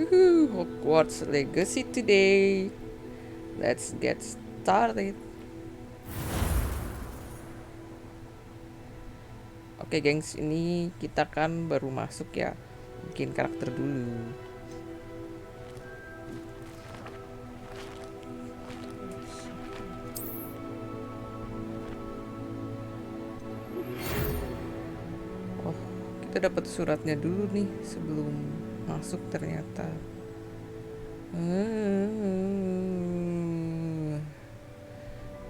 Hogwarts Legacy today. Let's get started. Oke, gengs, ini kita kan baru masuk ya. Bikin karakter dulu. Oh, kita dapat suratnya dulu nih sebelum masuk ternyata.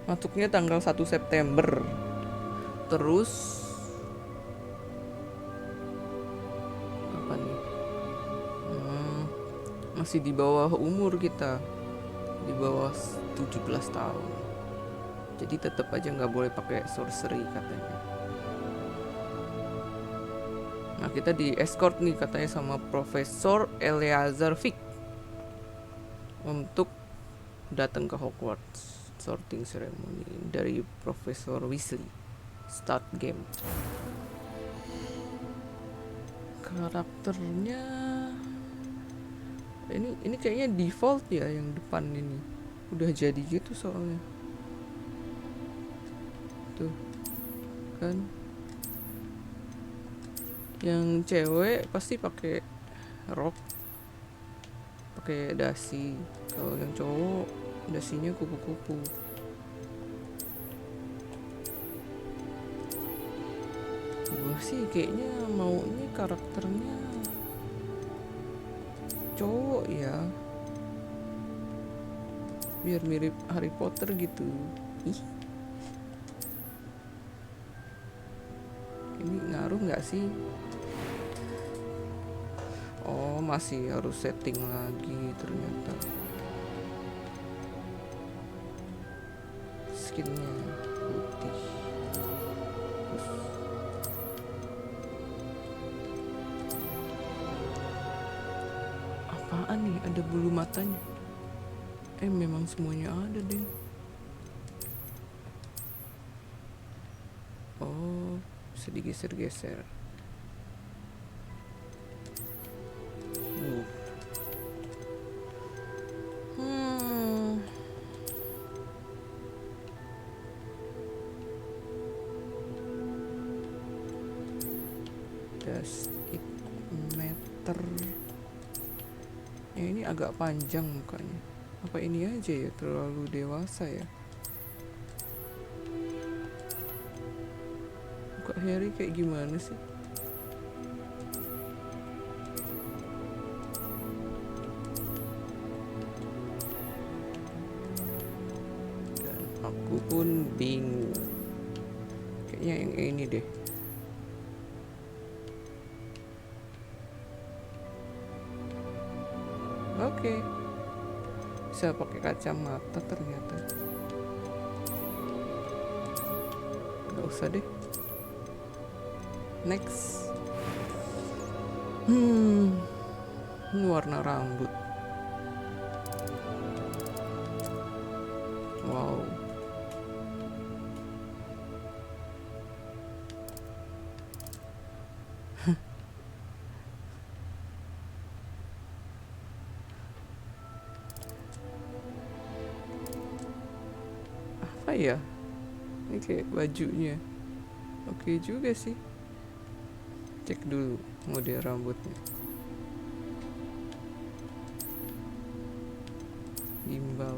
Masuknya tanggal 1 September. Terus apa nih? Masih di bawah umur kita. Di bawah 17 tahun. Jadi tetap aja nggak boleh pakai sorcery katanya. Nah, kita di escort nih katanya sama Profesor Eleazar Fick untuk datang ke Hogwarts sorting ceremony dari Profesor Weasley. Start game. Karakternya ini kayaknya default ya, yang depan ini udah jadi gitu soalnya. Tuh kan, yang cewek pasti pakai rok, pakai dasi. Kalau yang cowok dasinya kupu-kupu. Gue sih kayaknya maunya karakternya cowok ya, biar mirip Harry Potter gitu. Ih, ini ngaruh nggak sih? Oh, masih harus setting lagi ternyata. Skinnya putih. Apaan nih? Ada bulu matanya. Memang semuanya ada deh. Oh, bisa digeser-geser. Does it matter? Ya, ini agak panjang mukanya. Apa ini aja ya terlalu dewasa ya? Muka Harry kayak gimana sih? Dan aku pun bingung. Kayaknya yang ini deh. Oke. Bisa pakai kacamata ternyata. Gak usah deh. Next. Ini warna rambut. Wow. Apa ya? Ini kayak bajunya. Oke juga sih. Cek dulu model rambutnya. Gimbal.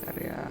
Area.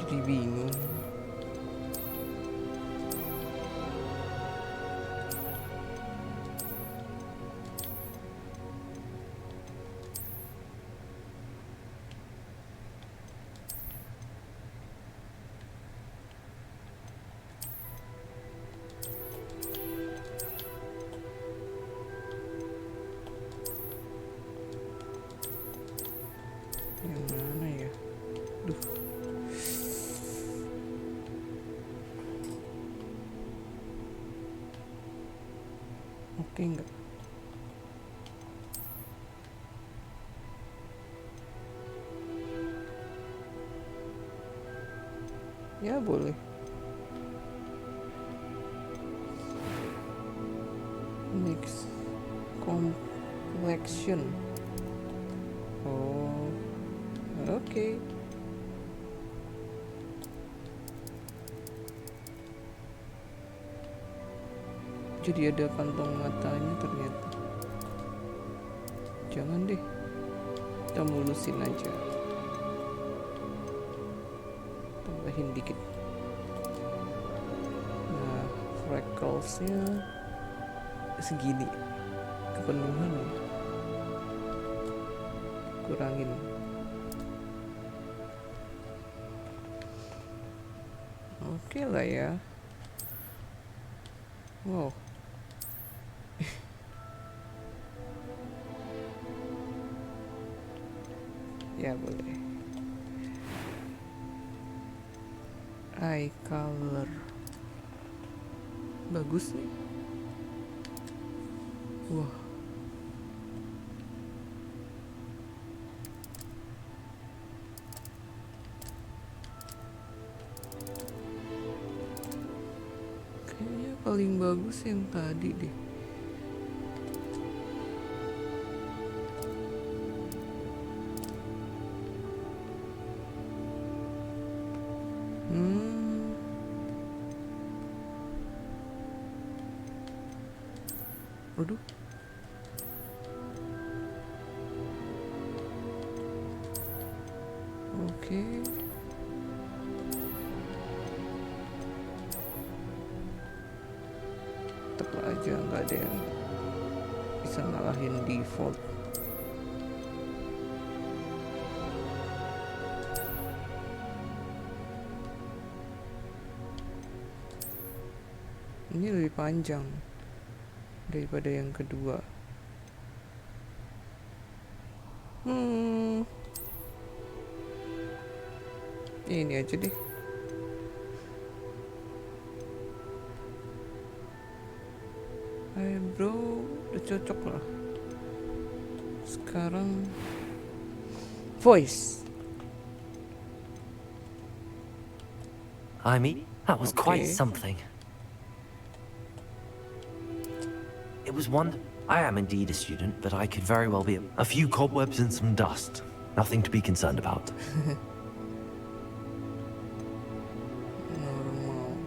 Jadi bingung. Yang mana ya? Duh. Oke enggak? Ya boleh. Next complexion. Oh, oke. Jadi ada kantong matanya ternyata. Jangan deh, kita mulusin aja. Tambahin dikit. Nah, freckles-nya segini. Kepenuhan ya. Kurangin. Oke lah ya. Wow. Ya boleh. Eye color. Bagus nih. Wah. Kayaknya paling bagus yang tadi deh. Aduh. Oke. Tetep aja nggak ada yang bisa ngalahin default. Ini lebih panjang daripada yang kedua. Ini aja deh. Eyebrow udah cocok lah. Sekarang voice. That was quite something. It was one. I am indeed a student, but I could very well be a few cobwebs and some dust. Nothing to be concerned about. Normal.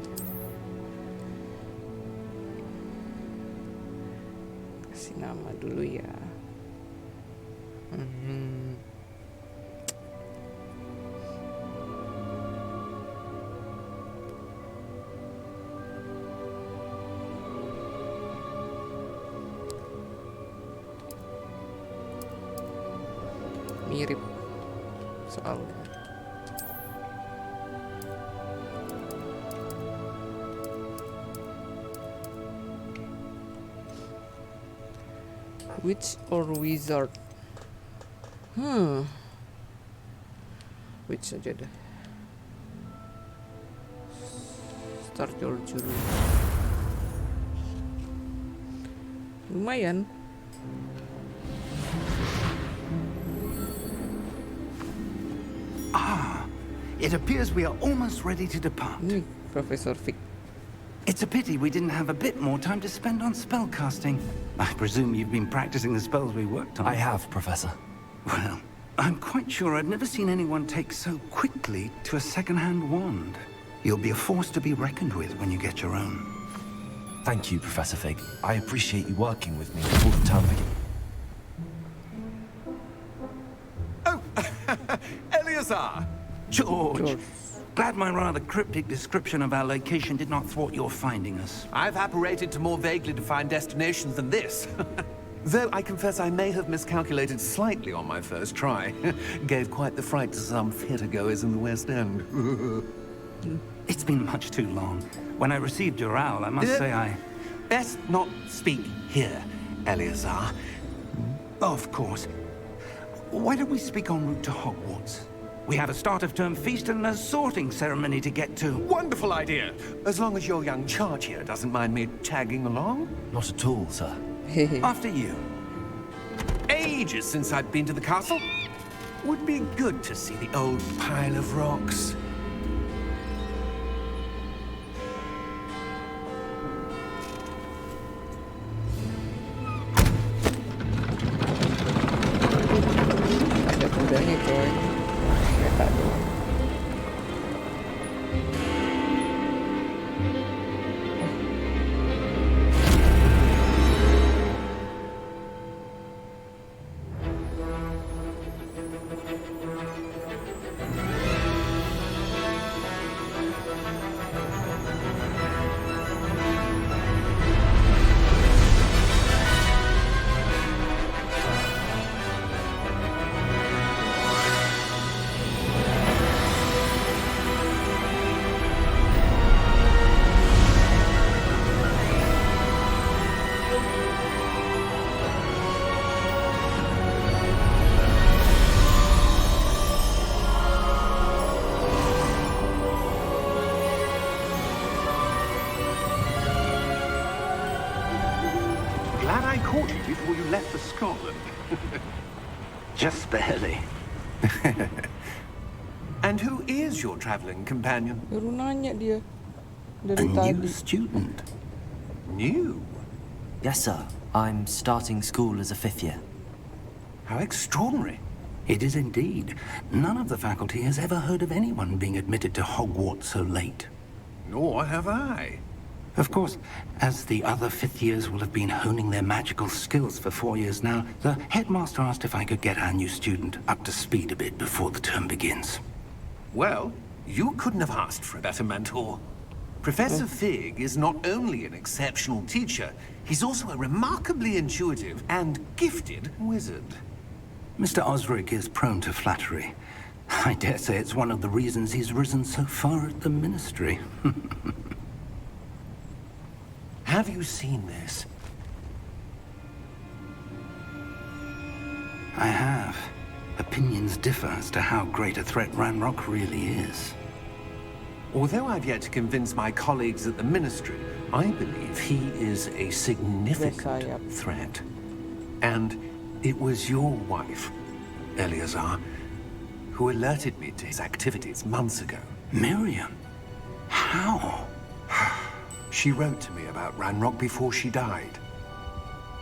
Kasih nama dulu ya. Mirip soalnya. Witch or wizard? Witch aja deh. Start your journey. Lumayan. It appears we are almost ready to depart. Ini Profesor Vic. It's a pity we didn't have a bit more time to spend on spellcasting. I presume you've been practicing the spells we worked on. I have, Professor. Well, I'm quite sure I've never seen anyone take so quickly to a second-hand wand. You'll be a force to be reckoned with when you get your own. Thank you, Professor Fig. I appreciate you working with me all the time. Oh, Eleazar! George. Glad my rather cryptic description of our location did not thwart your finding us. I've apparated to more vaguely defined destinations than this. Though I confess I may have miscalculated slightly on my first try. Gave quite the fright to some theatre-goers in the West End. It's been much too long. When I received your owl, I must say I... Best not speak here, Eleazar. Of course. why don't we speak en route to Hogwarts? We have a start-of-term feast and a sorting ceremony to get to. Wonderful idea. As long as your young charge here doesn't mind me tagging along. Not at all, sir. After you. Ages since I've been to the castle. Would be good to see the old pile of rocks. Ada kudanya coy. Kereta doang. Glad I caught you before you left for Scotland. Just barely. And who is your traveling companion? Baru nanya dia A dari new tadi. student. New? Yes, sir. I'm starting school as a 5th year. How extraordinary. It is indeed. None of the faculty has ever heard of anyone being admitted to Hogwarts so late. Nor have I. Of course, as the other 5th years will have been honing their magical skills for 4 years now, the headmaster asked if I could get our new student up to speed a bit before the term begins. Well, you couldn't have asked for a better mentor. Professor Fig is not only an exceptional teacher, he's also a remarkably intuitive and gifted wizard. Mr. Osric is prone to flattery. I dare say it's one of the reasons he's risen so far at the Ministry. Have you seen this? I have. Opinions differ as to how great a threat Ranrock really is. Although I've yet to convince my colleagues at the Ministry, I believe he is a significant Yes, threat. And it was your wife, Eleazar, who alerted me to his activities months ago. Miriam? How? She wrote to me about Ranrock before she died,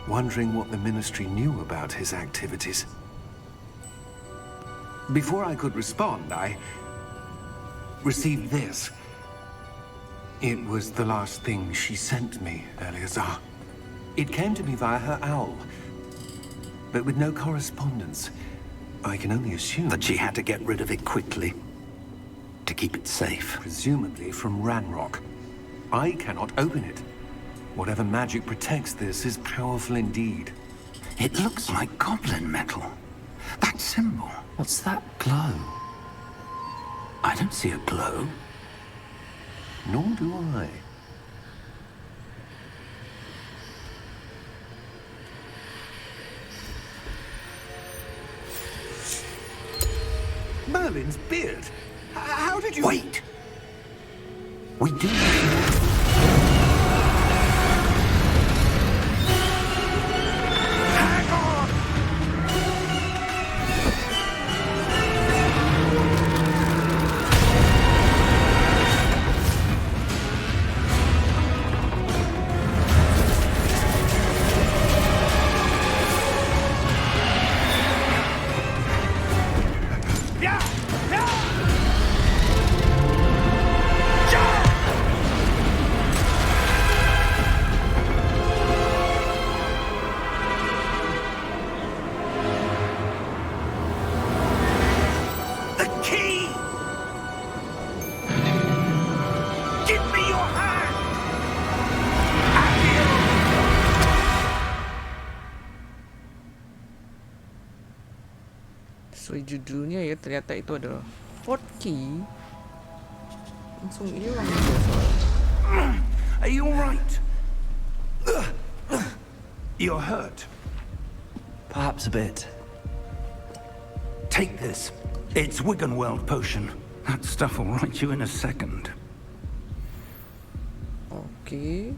wondering what the Ministry knew about his activities. Before I could respond, I received this. It was the last thing she sent me, Eleazar. It came to me via her owl, but with no correspondence. I can only assume That she had to get rid of it quickly. To keep it safe. presumably from Ranrock. I cannot open it. Whatever magic protects this is powerful indeed. It looks like goblin metal. That symbol. What's that glow? I don't see a glow. Nor do I. Merlin's beard? How did you... Wait! We do need to... Hang on! Yeah! Yeah! The key! Give me your hand! Sesuai judulnya ya, ternyata itu adalah hotkey. Langsung hilang dia soalnya. Are you alright? You're hurt. Perhaps a bit. Take this. It's Wiggenweld potion. That stuff will right you in a second. Oke.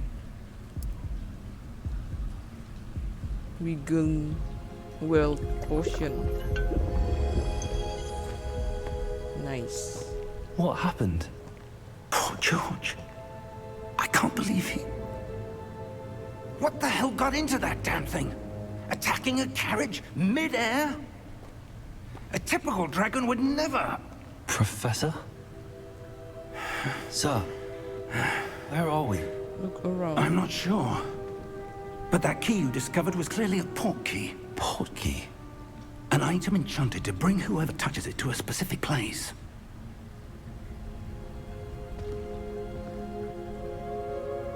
Vegan well potion. Nice. What happened? Poor George. I can't believe he... What the hell got into that damn thing? Attacking a carriage mid-air? A typical dragon would never... Professor? Sir, where are we? Look around. I'm not sure. But that key you discovered was clearly a port key. Port key? An item enchanted to bring whoever touches it to a specific place.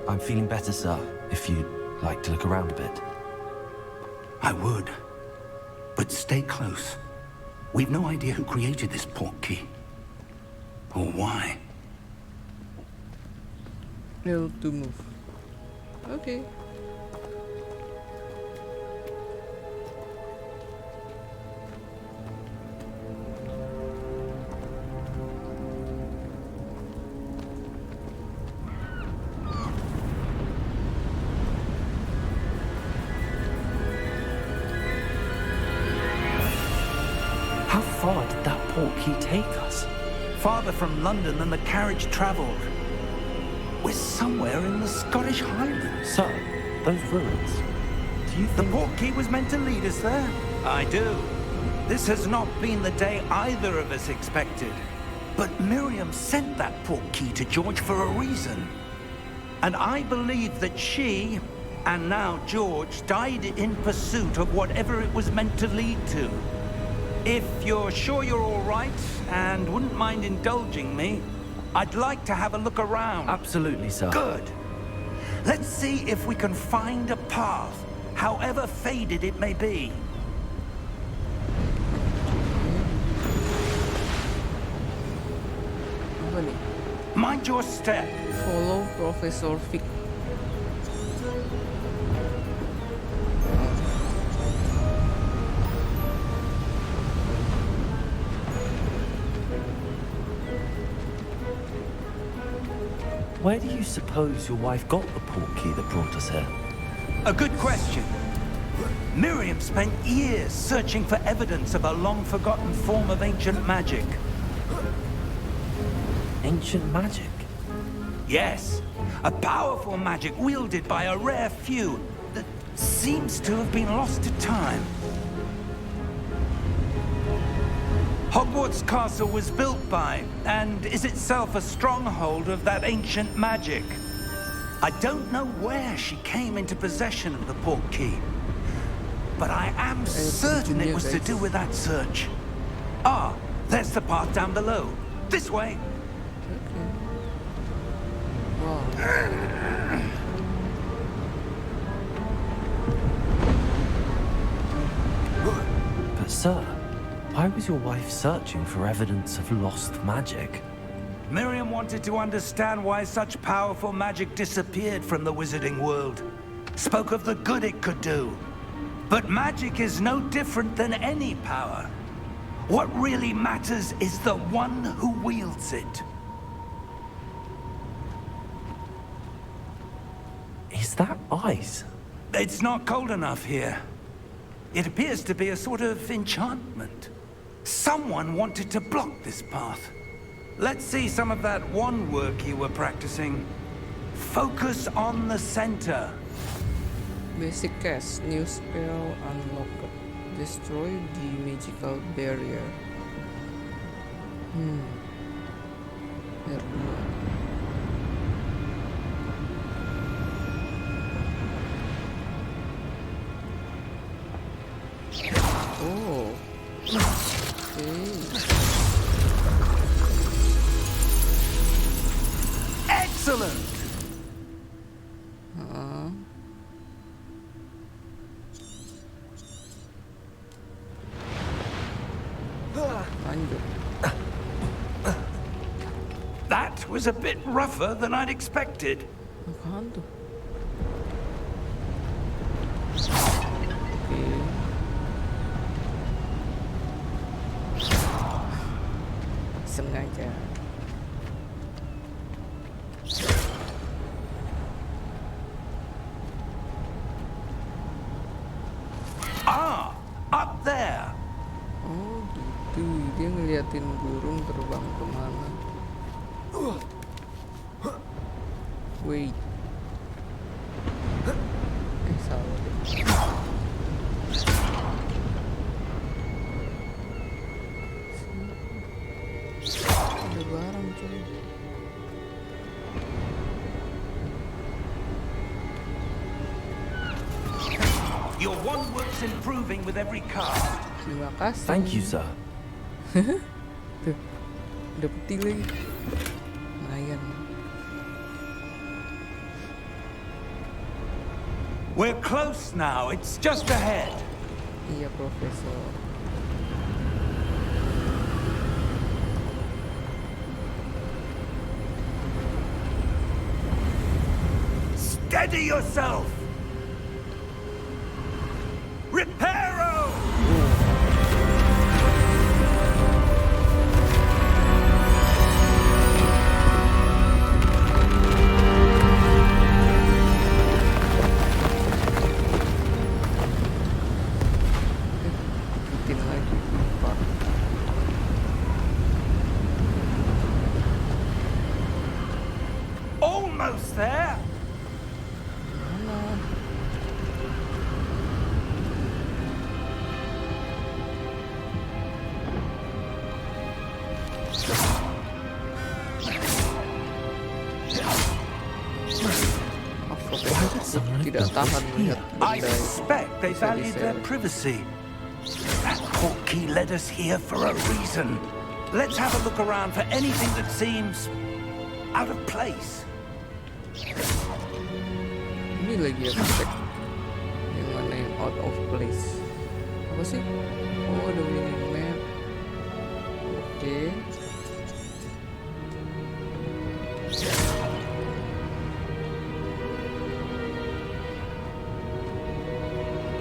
I'm feeling better, sir, if you'd like to look around a bit. I would. But stay close. We've no idea who created this port key. Or why. L to move. Okay. How far did that port key take us? Farther from London than the carriage travelled. We're somewhere in the Scottish Highlands. Sir, those ruins. Do you The think... port key was meant to lead us there? I do. This has not been the day either of us expected. But Miriam sent that port key to George for a reason. And I believe that she, and now George, died in pursuit of whatever it was meant to lead to. If you're sure you're all right, and wouldn't mind indulging me, I'd like to have a look around. Absolutely, sir. Good. Let's see if we can find a path, however faded it may be. Apa nih? Mind your step. Follow Professor Vic. Where do you suppose your wife got the port key that brought us here? A good question. Miriam spent years searching for evidence of a long-forgotten form of ancient magic. Ancient magic? Yes, a powerful magic wielded by a rare few that seems to have been lost to time. Hogwarts Castle was built by, and is itself a stronghold of that ancient magic. I don't know where she came into possession of the port key, but I am certain it was to do with that search. Ah, there's the path down below. This way. Okay. Wow. But sir, why was your wife searching for evidence of lost magic? Miriam wanted to understand why such powerful magic disappeared from the wizarding world. Spoke of the good it could do. But magic is no different than any power. What really matters is the one who wields it. Is that ice? It's not cold enough here. It appears to be a sort of enchantment. Someone wanted to block this path. Let's see some of that wand work you were practicing. Focus on the center. Basic cast. New spell unlocked. Destroy the magical barrier. R2. Oh. Okay. Excellent! Lanjut. That was a bit rougher than I'd expected. Apaan tuh? Oke. iseng aja. Ah, up there. Oh gitu, dia ngeliatin burung terbang kemana. Wait, salah deh. Ada barang coy. Your wand works improving with every cast. Terima kasih. Thank you, sir. Tuh, udah peti lagi. Lumayan. We're close now. It's just ahead. Iya, Profesor. Steady yourself. Reparo! Ikutin lagi. Lupa. Almost there. Mana? Someone Tidak built tahan this melihat here. I benda yang suspect they bisa valued their diseret. privacy. That portkey led us here for a reason. Let's have a look around for anything that seems out of place. Ini lagi aku cek yang mana yang out of place. Apa sih? Oh, ada mini map. Oke.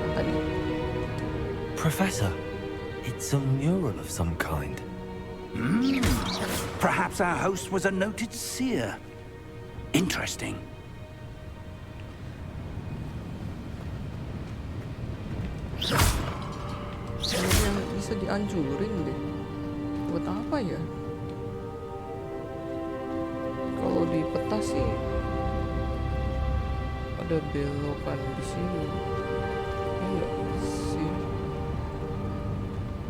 Yang tadi. Professor, it's a mural of some kind. Perhaps our host was a noted seer. Interesting. Kayaknya bisa dihancurin deh. Buat apa ya? Kalau di peta sih ada belokan di sini. Enggak sih.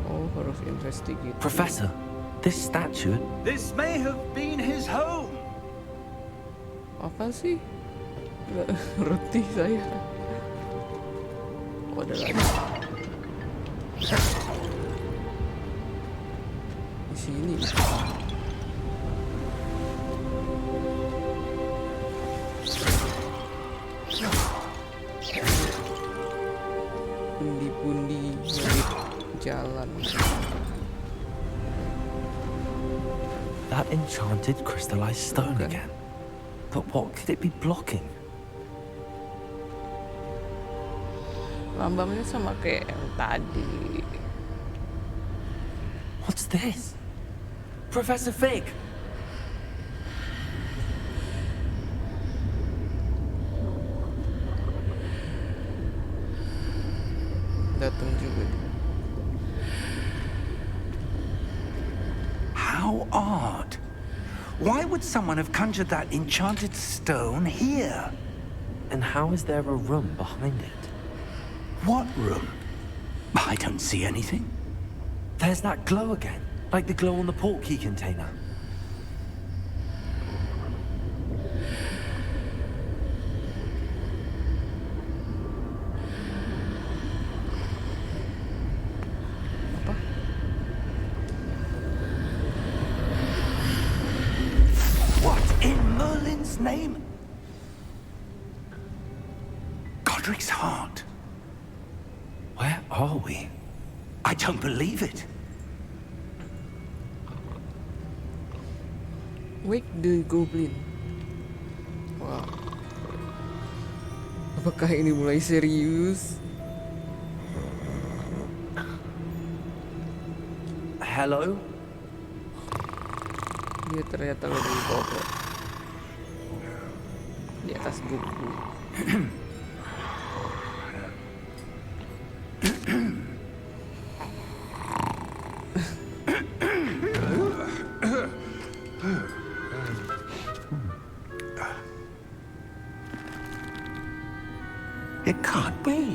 Oh, harus investigate. Professor, this statue. This may have been his home. Apa sih? Nggak ngerti saya. Oh, ada lagi. Di sini. Pundi-pundi jalan. That enchanted crystallized stone Okay. again. But what could it be blocking? Lambangnya sama kayak yang tadi. What's this? Professor Fig! Datang juga dia. How odd. Why would someone have conjured that enchanted stone here? And how is there a room behind it? What room? I don't see anything. There's that glow again, like the glow on the portkey container. Apa? What in Merlin's name? Godric's heart. Where are we? I don't believe it. Wake the Goblin. Wah. Apakah ini mulai serius? Hello? Dia ternyata lebih bawah di atas buku. It can't be.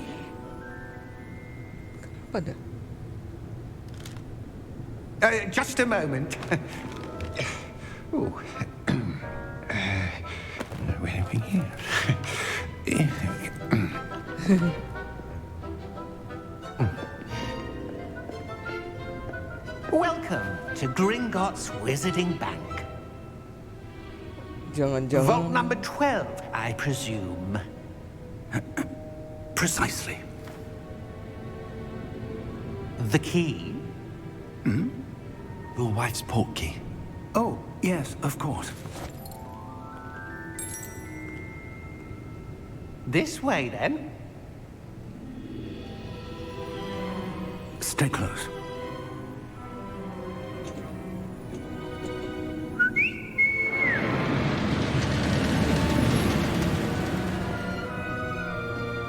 Apa dah? Just a moment. Oh. Where are we here? Welcome to Gringotts Wizarding Bank. Jangan-jangan Vault number 12, I presume. Precisely. The key? Your wife's portkey. Oh, yes, of course. This way, then. Stay close.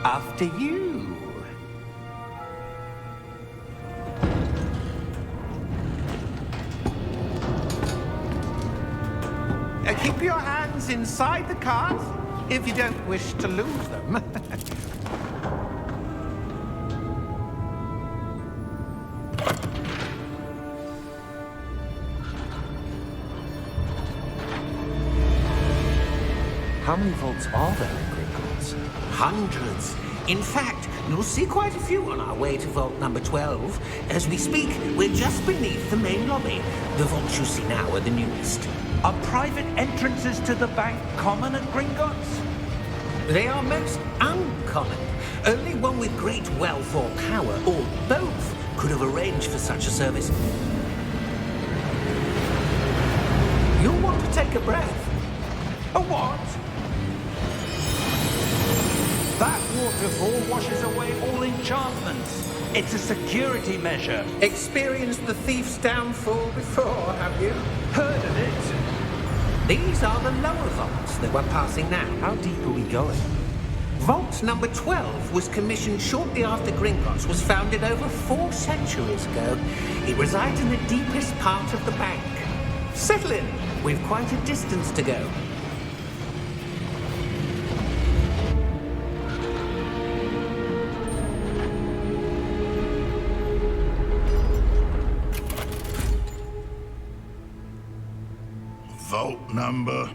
After you. Keep your hands inside the cart if you don't wish to lose them. How many vaults are there in Gringotts? Hundreds. In fact, you'll see quite a few on our way to vault number 12. As we speak, we're just beneath the main lobby. The vaults you see now are the newest. Are private entrances to the bank common at Gringotts? They are most uncommon. Only one with great wealth or power, or both, could have arranged for such a service. You'll want to take a breath. A what? That waterfall washes away all enchantments. It's a security measure. Experienced the thief's downfall before, have you? Heard of it? These are the lower vaults that we're passing now. How deep are we going? Vault number 12 was commissioned shortly after Gringotts was founded over 4 centuries ago. It resides in the deepest part of the bank. Settle in. We've quite a distance to go. Vault number?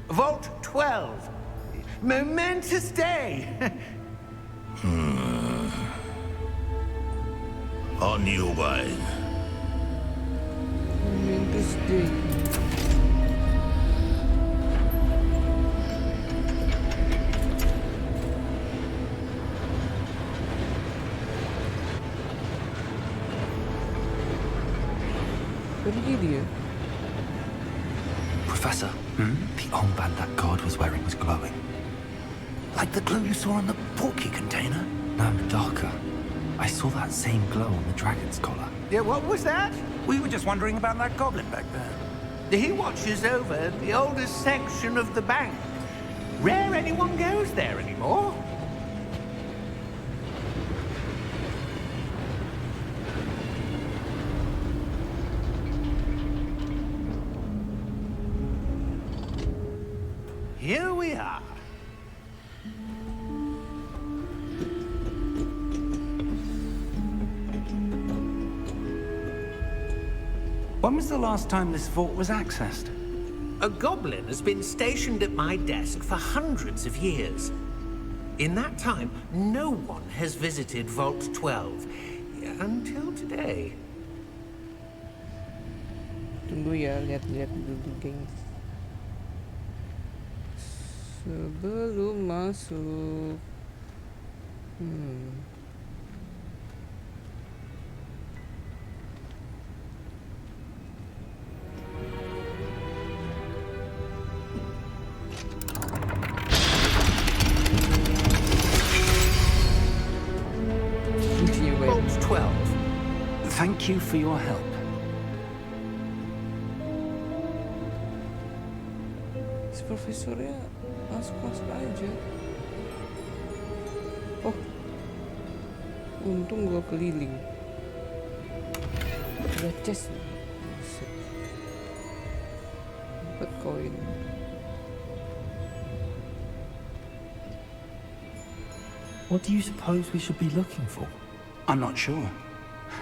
Vault 12. Momentous day. On your way. Momentous day. Pergi dia. Professor, the armband that guard was wearing was glowing. Like the glow you saw on the portkey container? No, darker. I saw that same glow on the dragon's collar. Yeah, what was that? We were just wondering about that goblin back there. He watches over the oldest section of the bank. Rare anyone goes there anymore. Here we are. When was the last time this vault was accessed? A goblin has been stationed at my desk for hundreds of years. In that time, no one has visited Vault 12 until today. Tunggu ya, lihat-lihat dulu, gengs. Sebelum masuk. Vault 12. Thank you for your help. Si profesornya masuk aja. Oh, untung gua keliling. Ada chest. Buset. 4 koin. What do you suppose we should be looking for? I'm not sure.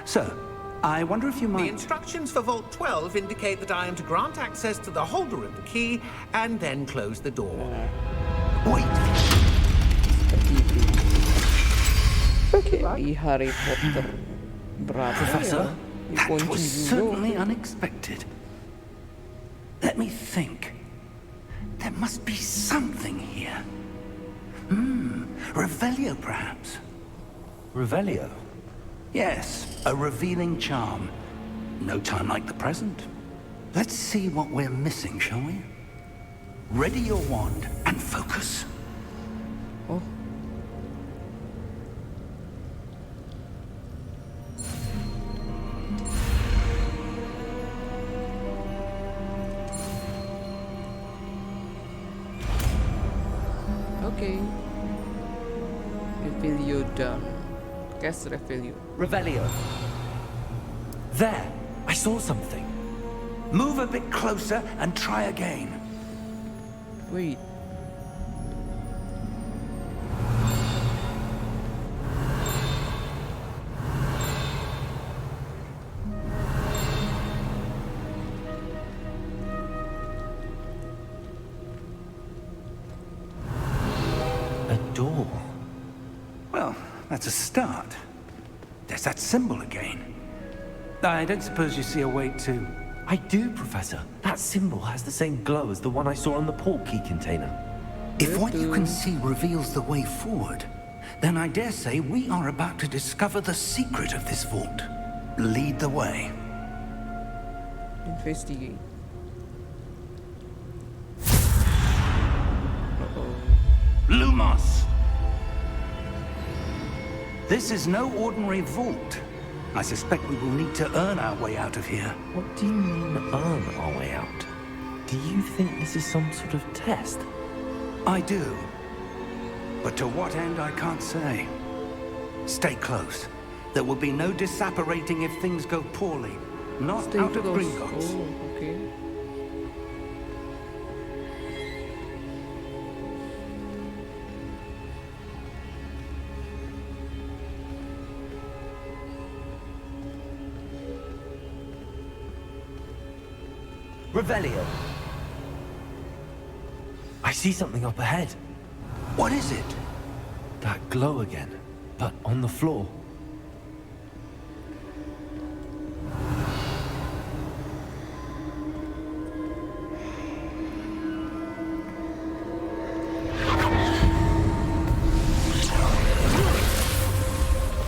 Sir, I wonder if you The might... instructions for Vault 12 indicate that I am to grant access to the holder of the key and then close the door. Wait! Seperti itu. Kayak di Harry Potter. Berapa Professor, ya? that was Dikunci juga. certainly unexpected. Let me think. There must be something here. Revelio, perhaps? Revelio? Yes, a revealing charm. No time like the present. Let's see what we're missing, shall we? Ready your wand and focus. Oh. Okay. Revelio done. Cast Revelio. Revelio. There! I saw something. Move a bit closer and try again. Wait. A door. Well, that's a start. There's that symbol again. I don't suppose you see a way to... I do, Professor. That symbol has the same glow as the one I saw on the port key container. If what you can see reveals the way forward, then I dare say we are about to discover the secret of this vault. Lead the way. Investigate. Uh-oh. Lumos! This is no ordinary vault. I suspect we will need to earn our way out of here. What do you mean, earn our way out? Do you think this is some sort of test? I do. But to what end, I can't say. Stay close. There will be no disapparating if things go poorly. Not Stay out of close. Gringotts. Oh, okay. Revelio! I see something up ahead. What is it? That glow again, but on the floor.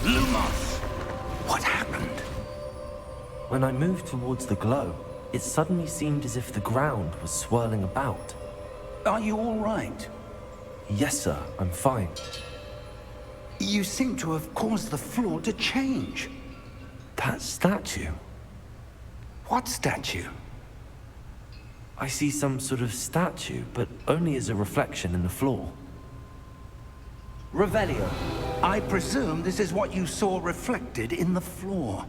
Lumos! What happened? When I moved towards the glow, it suddenly seemed as if the ground was swirling about. Are you all right? Yes, sir, I'm fine. You seem to have caused the floor to change. That statue. What statue? I see some sort of statue, but only as a reflection in the floor. Revelio. I presume this is what you saw reflected in the floor.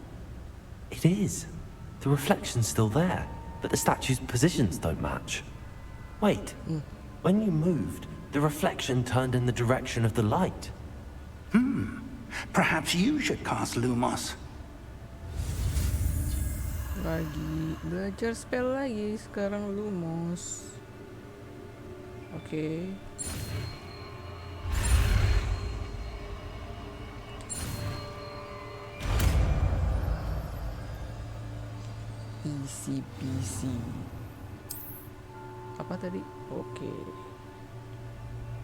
It is. The reflection's still there, but the statue's positions don't match. Wait, when you moved, the reflection turned in the direction of the light. Perhaps you should cast Lumos. Lagi belajar spell lagi sekarang Lumos. Oke. Easy peasy. Apa tadi? Oke.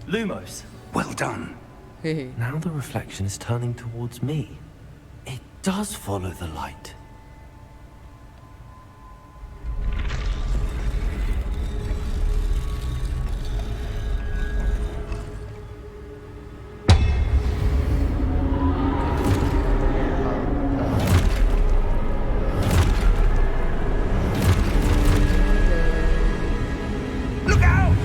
Lumos. Well done. Hehe. Now the reflection is turning towards me. It does follow the light. Look out!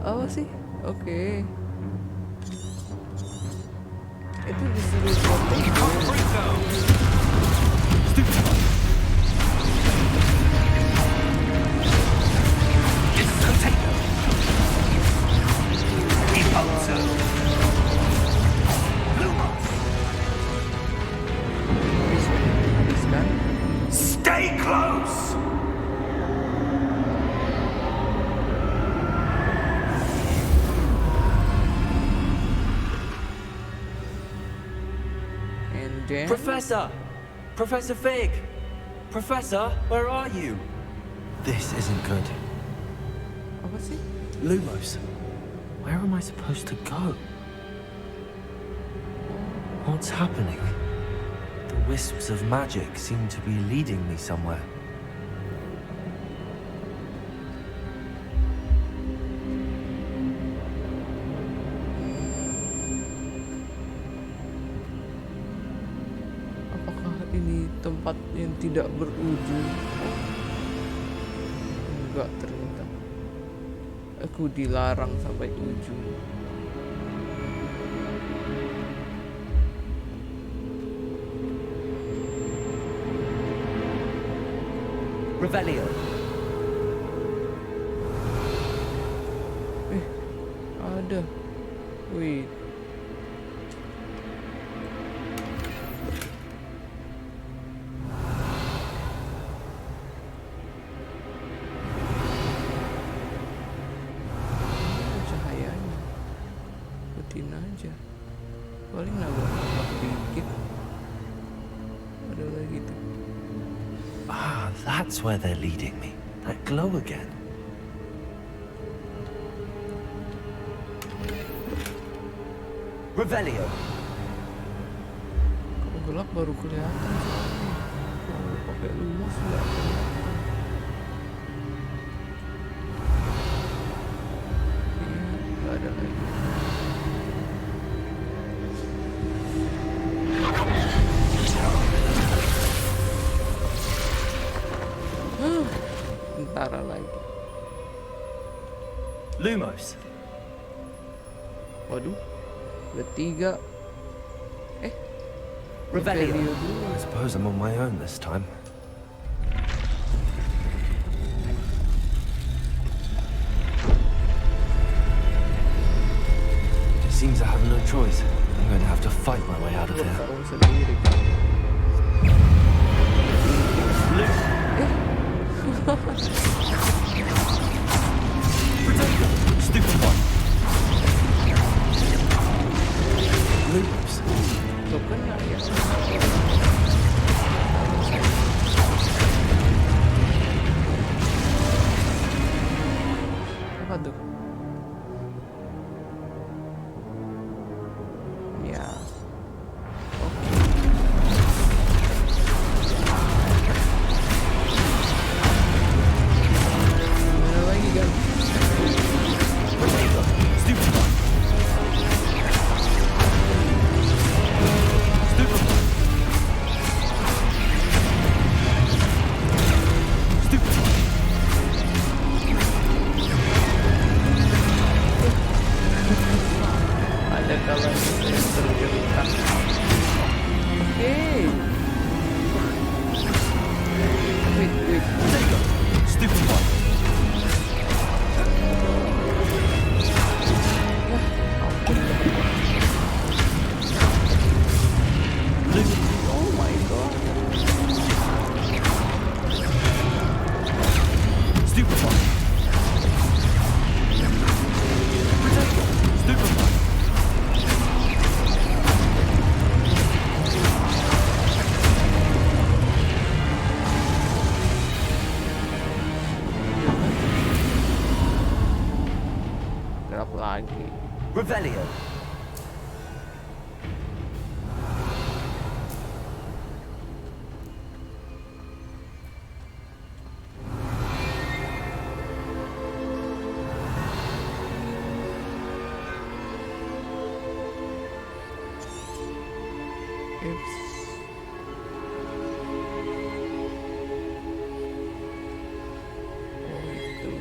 Apa sih? Oke. Itu disuruh foto. Habis kan? Stay close! And then Professor! Professor Fig! Professor, where are you? This isn't good. apa sih? Lumos, where am I supposed to go? What's happening? The wisps of magic seem to be leading me somewhere. Apakah ini tempat yang tidak berujung? Enggak, ternyata aku dilarang sampai ujung. Revelio. Ada. Wait. Cahayanya. Betin aja. Paling nambah dikit. Ada lagi tuh. Ah, that's where they're leading me. That glow again. Revelio. Kalau gelap baru kelihatan sih. Kalau pakai lumos nggak kelihatan. Iya, nggak ada lagi. Tentara lagi. Lumos. Waduh, ada 3. Revelio. Revelio dulu. I suppose I'm on my own this time. It seems I have no choice. I'm going to have to fight my way out of here. Bertarung sendiri. Stupid one. Lumos. Lo kena ya. Apa tuh? Ya. Ada lagi kan? Stupid one. Stupid one. Revelio. Oops. Oh, itu.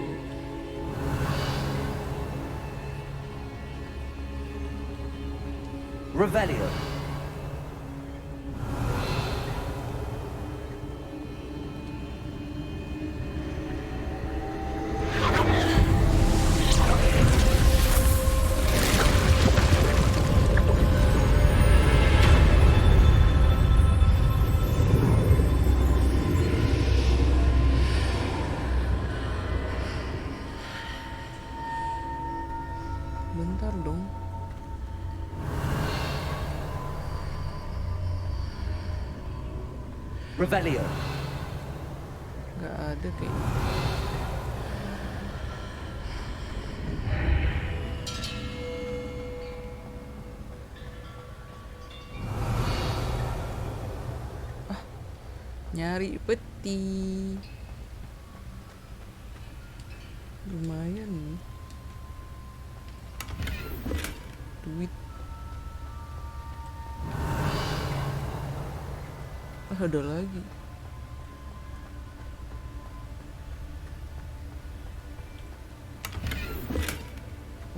Revelio. Bentar dong. Revelio. Nggak ada kayaknya. Nyari peti. Lumayan nih. Duit. Ada lagi.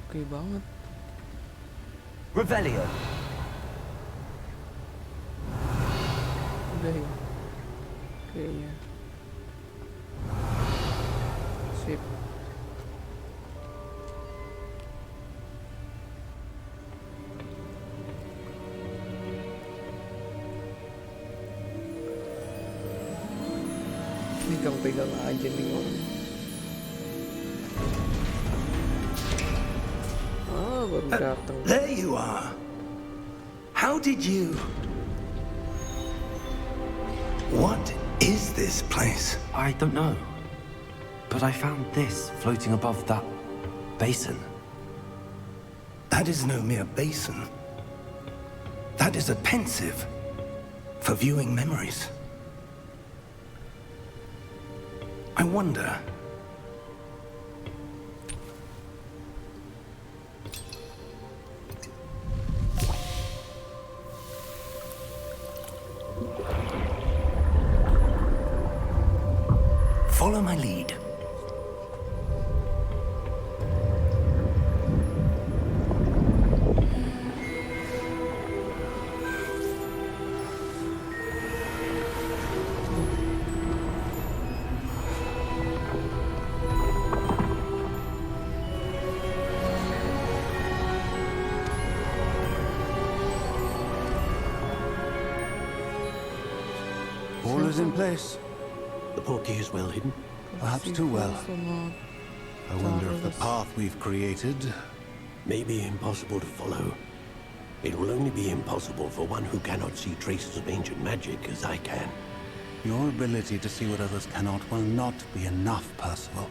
Oke banget. Revelio. Udah ya. Kayaknya. Sip. Pegang-pegang aja nih orang. Baru datang. There you are. How did you... What is this place? I don't know. But I found this floating above that basin. That is no mere basin. That is a pensive for viewing memories. I wonder... Follow my lead. All is in place. The portkey is well hidden. Perhaps too well. I wonder if the path we've created... May be impossible to follow. It will only be impossible for one who cannot see traces of ancient magic as I can. Your ability to see what others cannot will not be enough, Percival.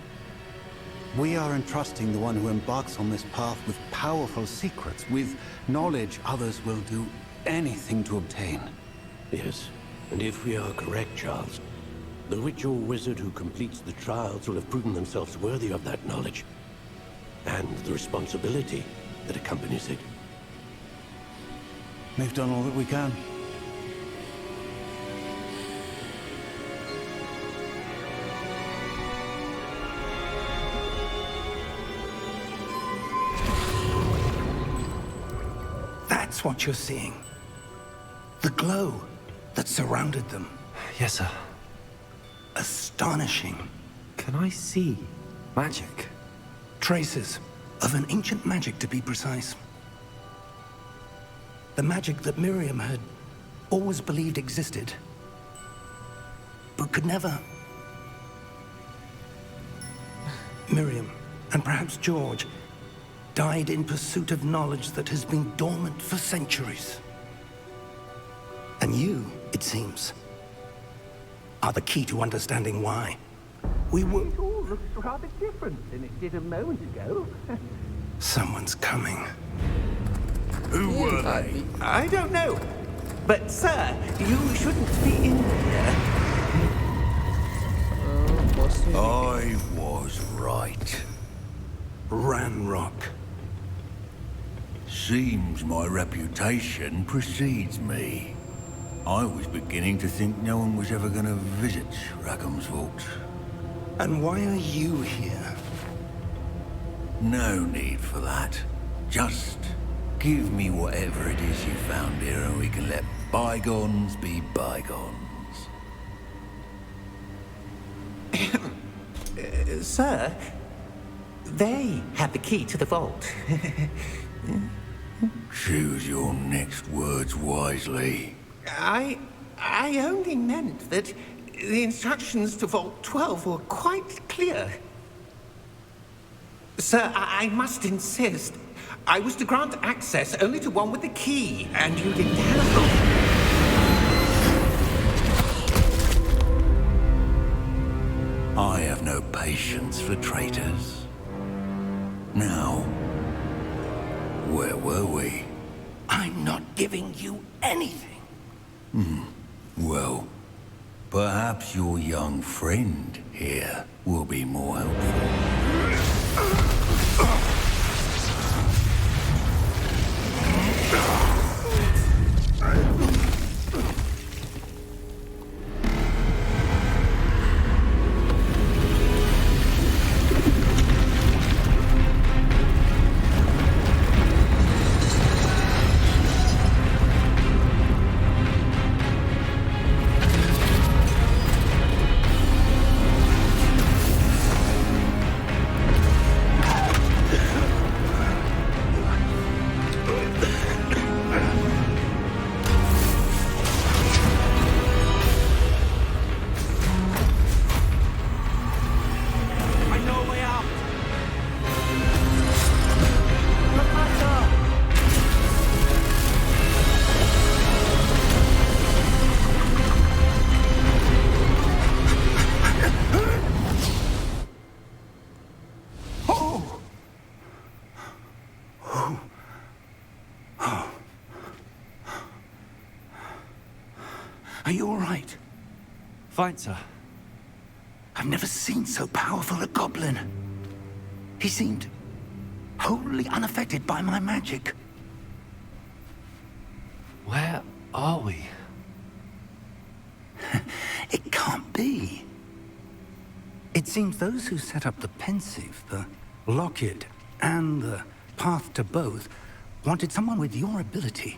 We are entrusting the one who embarks on this path with powerful secrets, with knowledge others will do anything to obtain. Yes, and if we are correct, Charles, the witch or wizard who completes the trials will have proven themselves worthy of that knowledge, and the responsibility that accompanies it. We've done all that we can. That's what you're seeing. The glow that surrounded them. Yes, sir. Astonishing. Can I see magic? Traces of an ancient magic, to be precise. The magic that Miriam had always believed existed, but could never. Miriam, and perhaps George, died in pursuit of knowledge that has been dormant for centuries. And you, it seems, are the key to understanding why. We were... It all looks rather different than it did a moment ago. Someone's coming. Who Iya, were tadi. they? I don't know. But, sir, you shouldn't be in here. Bosnya. I was right. Ranrock. Seems my reputation precedes me. I was beginning to think no one was ever going to visit Rackham's vault. And why are you here? No need for that. Just give me whatever it is you found here and we can let bygones be bygones. Sir, they have the key to the vault. Choose your next words wisely. I only meant that the instructions to Vault 12 were quite clear. Sir, I must insist. I was to grant access only to one with the key, and you didn't have it. I have no patience for traitors. Now, where were we? I'm not giving you anything. Well, perhaps your young friend here will be more helpful. Are you all right? Fine, sir. I've never seen so powerful a goblin. He seemed wholly unaffected by my magic. Where are we? It can't be. It seems those who set up the Pensive, the Locked, and the Path to Both wanted someone with your ability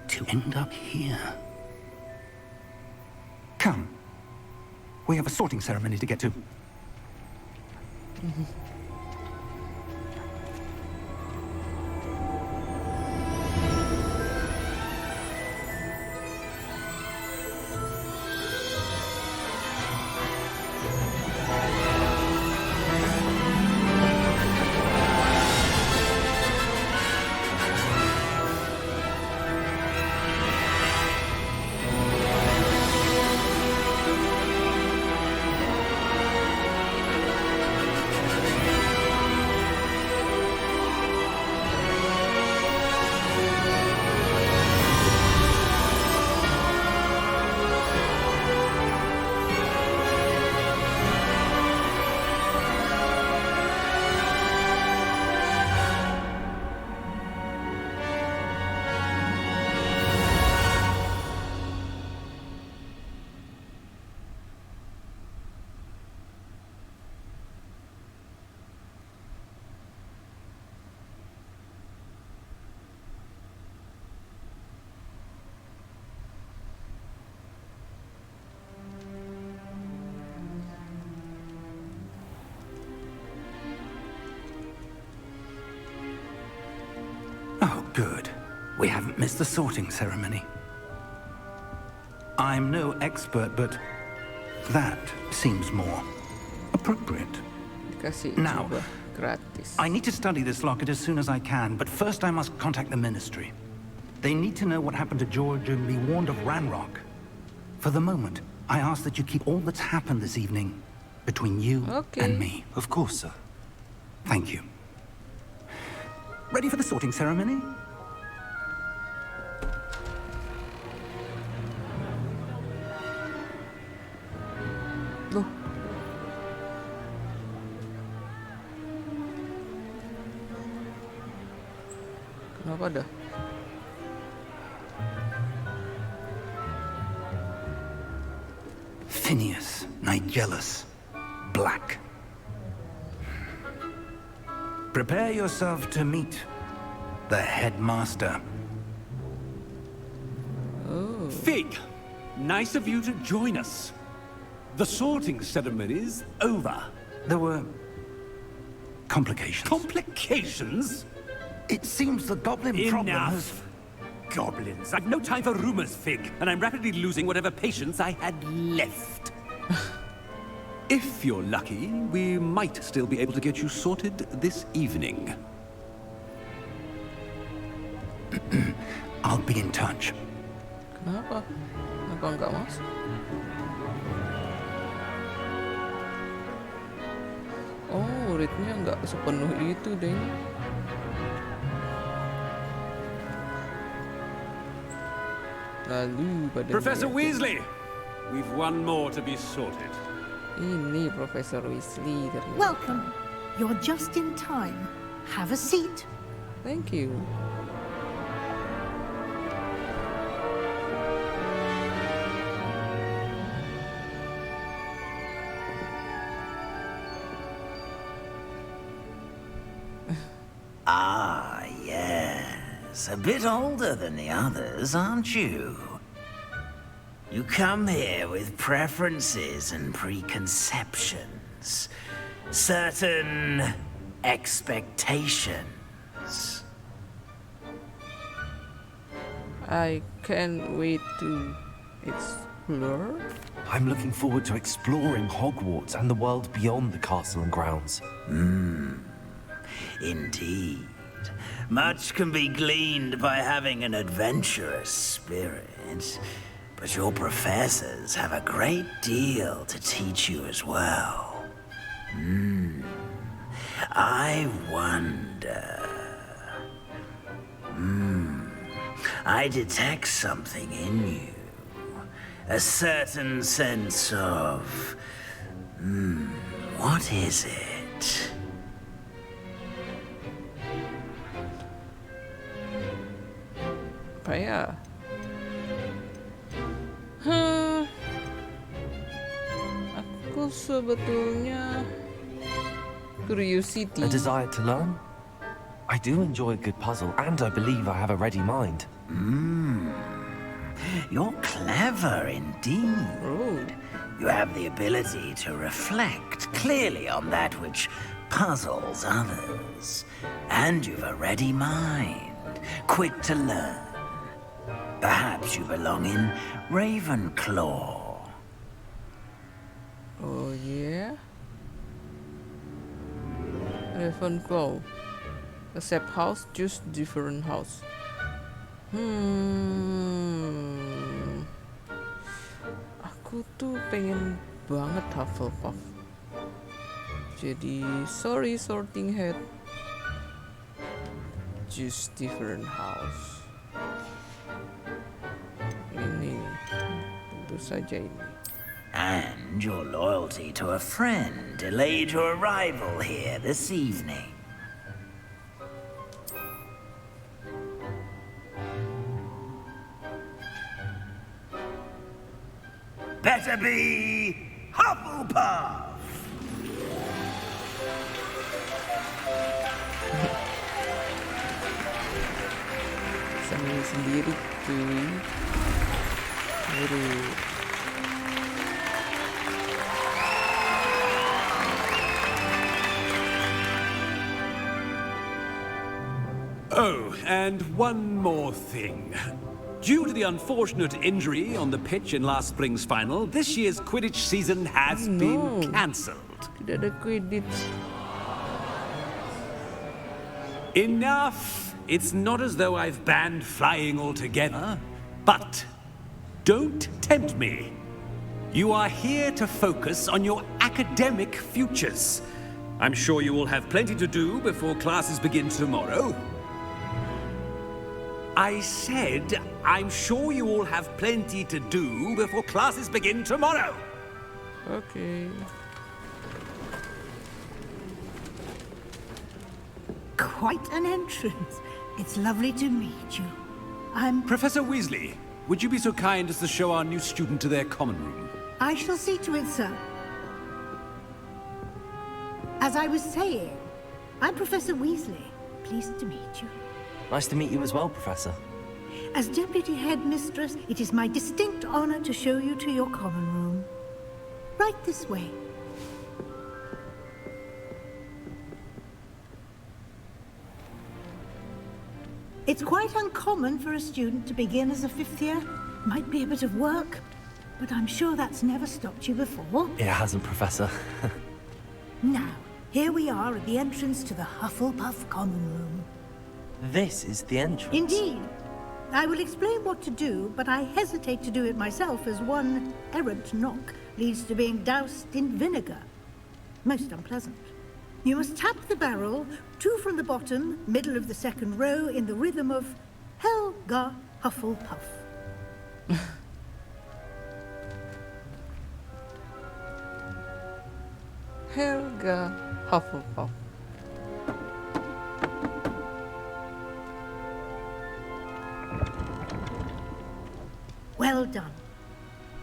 to end up here. Come. We have a sorting ceremony to get to. Oh, good. We haven't missed the sorting ceremony. I'm no expert, but that seems more appropriate. Dikasih Now, coba gratis. I need to study this locket as soon as I can, but first I must contact the Ministry. They need to know what happened to George and be warned of Ranrock. For the moment, I ask that you keep all that's happened this evening between you Okay. and me. Of course, sir. Thank you. Ready for the sorting ceremony? Loh. Kenapa dah? Phineas, Nigellus, Black. Prepare yourself to meet the headmaster. Fig, nice of you to join us. The sorting ceremony's over. There were complications. Complications? It seems the goblin problem has... Enough! Goblins. I've no time for rumors, Fig, and I'm rapidly losing whatever patience I had left. If you're lucky, we might still be able to get you sorted this evening. I'll be in touch. Kenapa? Kenapa nggak masuk? Oh, rate-nya nggak sepenuh itu deh. Lalu pada Professor Weasley, we've one more to be sorted. Ini Profesor Weasley ternyata. Welcome. You're just in time. Have a seat. Thank you. Ah, yes. A bit older than the others, aren't you? You come here with preferences and preconceptions. Certain expectations. I can't wait to explore. I'm looking forward to exploring Hogwarts and the world beyond the castle and grounds. Indeed. Much can be gleaned by having an adventurous spirit, but your professors have a great deal to teach you as well. I wonder... I detect something in you. A certain sense of... what is it? Apa ya? Aku sebetulnya curiosity. A desire to learn? I do enjoy a good puzzle, and I believe I have a ready mind. You're clever indeed. Oh, You have the ability to reflect clearly on that which puzzles others. And you've a ready mind, quick to learn. Perhaps you belong in Ravenclaw. oh yeah. Ravenclaw. Accept house, choose different house. Aku tuh pengen banget Hufflepuff. Jadi sorry sorting hat. Choose different house. Ini tentu saja ini. And your loyalty to a friend delayed your arrival here this evening. Better be Hufflepuff! Sambil sendiri cuy. Baru. Oh, and one more thing. Due to the unfortunate injury on the pitch in last spring's final, this year's Quidditch season has been cancelled. Tidak ada Quidditch. Enough! It's not as though I've banned flying altogether, but don't tempt me. You are here to focus on your academic futures. I'm sure you will have plenty to do before classes begin tomorrow. I said, I'm sure you all have plenty to do before classes begin tomorrow. Oke. Quite an entrance. It's lovely to meet you. I'm... Professor Weasley, would you be so kind as to show our new student to their common room? I shall see to it, sir. As I was saying, I'm Professor Weasley. Pleased to meet you. Nice to meet you as well, Professor. As Deputy Headmistress, it is my distinct honor to show you to your common room. Right this way. It's quite uncommon for a student to begin as a fifth year. Might be a bit of work, but I'm sure that's never stopped you before. It hasn't, Professor. Now, here we are at the entrance to the Hufflepuff common room. This is the entrance. Indeed. I will explain what to do, but I hesitate to do it myself as one errant knock leads to being doused in vinegar. Most unpleasant. You must tap the barrel, 2 from the bottom, middle of the second row, in the rhythm of Helga Hufflepuff. Helga Hufflepuff. Well done.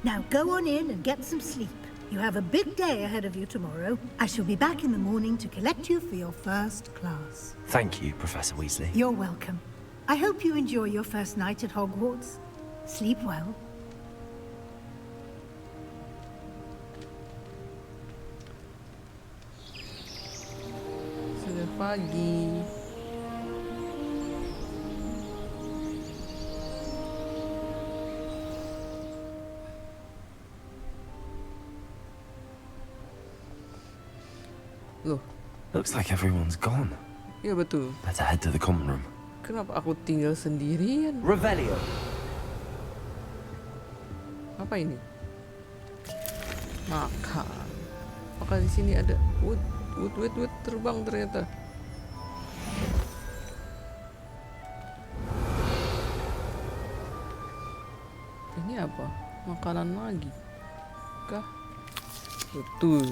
Now go on in and get some sleep. You have a big day ahead of you tomorrow. I shall be back in the morning to collect you for your first class. Thank you, Professor Weasley. You're welcome. I hope you enjoy your first night at Hogwarts. Sleep well. Sudah pagi. Loh, Looks like everyone's gone. iya betul. Better head to the common room. Kenapa aku tinggal sendirian? Revelio. Apa ini? Makan. Apakah di sini ada wood terbang ternyata. Ini apa? Makanan lagi kah? Betul.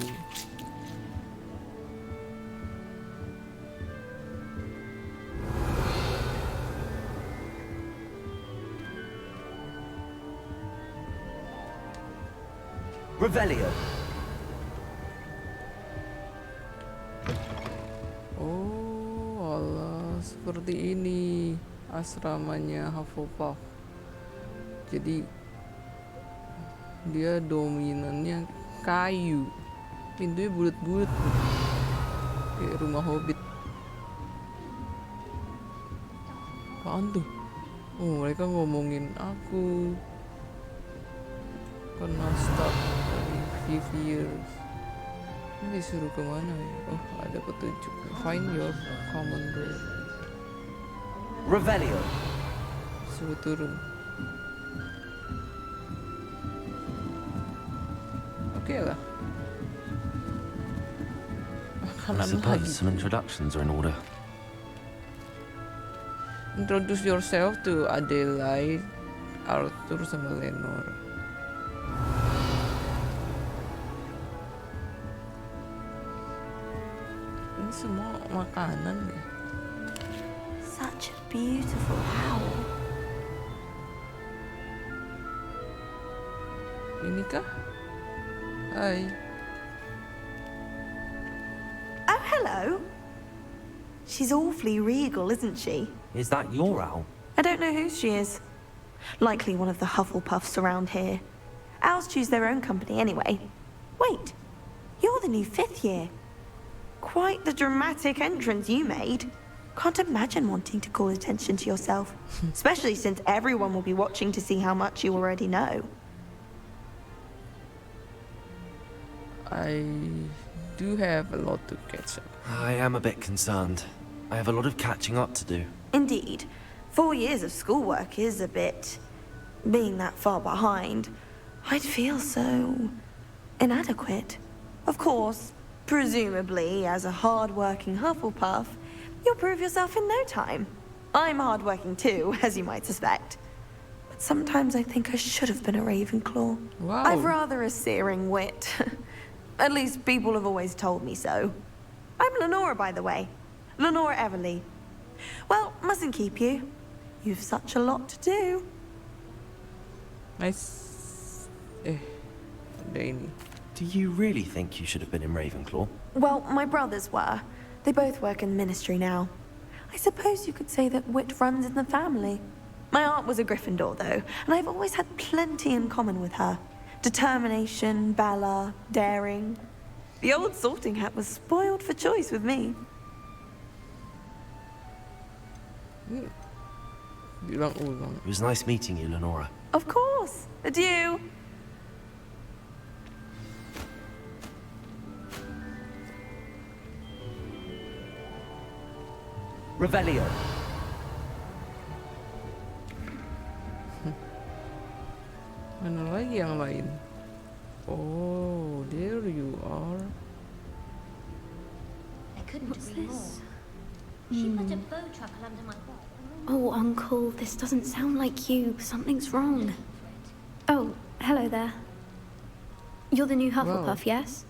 Revelio. Oh, alah, seperti ini asramanya Hufflepuff. Jadi dia dominannya kayu. Pintunya bulat-bulat kayak rumah Hobbit. Apaan tuh? Oh, mereka ngomongin aku. Karena start dari 5 years. Ini disuruh kemana ya? Oh, ada petunjuk. Find your common room. Revelio. Suruh turun. Oke lah. I Makanan suppose lagi. some introductions are in order. Introduce yourself to Adelaide, Arthur, sama Lenore. Ini semua makanan ya? Such a beautiful owl. Ini kah? Hai. Oh, hello. She's awfully regal, isn't she? Is that your owl? I don't know who she is. Likely one of the Hufflepuffs around here. Owls choose their own company anyway. Wait, you're the new 5th year. Quite the dramatic entrance you made. Can't imagine wanting to call attention to yourself, especially since everyone will be watching to see how much you already know. I do have a lot to catch up. I am a bit concerned. I have a lot of catching up to do. Indeed. 4 years of schoolwork is a bit... being that far behind. I'd feel so... inadequate. Of course, presumably, as a hard-working Hufflepuff, you'll prove yourself in no time. I'm hardworking too, as you might suspect. But sometimes I think I should have been a Ravenclaw. Wow. I've rather a searing wit. At least people have always told me so. I'm Lenora, by the way. Lenora Everly. Well, mustn't keep you. You've such a lot to do. Nice. Ada ini. Do you really think you should have been in Ravenclaw? Well, my brothers were. They both work in ministry now. I suppose you could say that wit runs in the family. My aunt was a Gryffindor, though, and I've always had plenty in common with her. Determination, valor, daring. The old sorting hat was spoiled for choice with me. Diulang-ulang. It was nice meeting you, Lenora. Of course. Adieu. Revelio. Mana lagi yang lain? Oh, there you are. I couldn't agree more. She put a bow truckle under my bed. Oh, Uncle, this doesn't sound like you. Something's wrong. Oh, hello there. You're the new Hufflepuff, yes?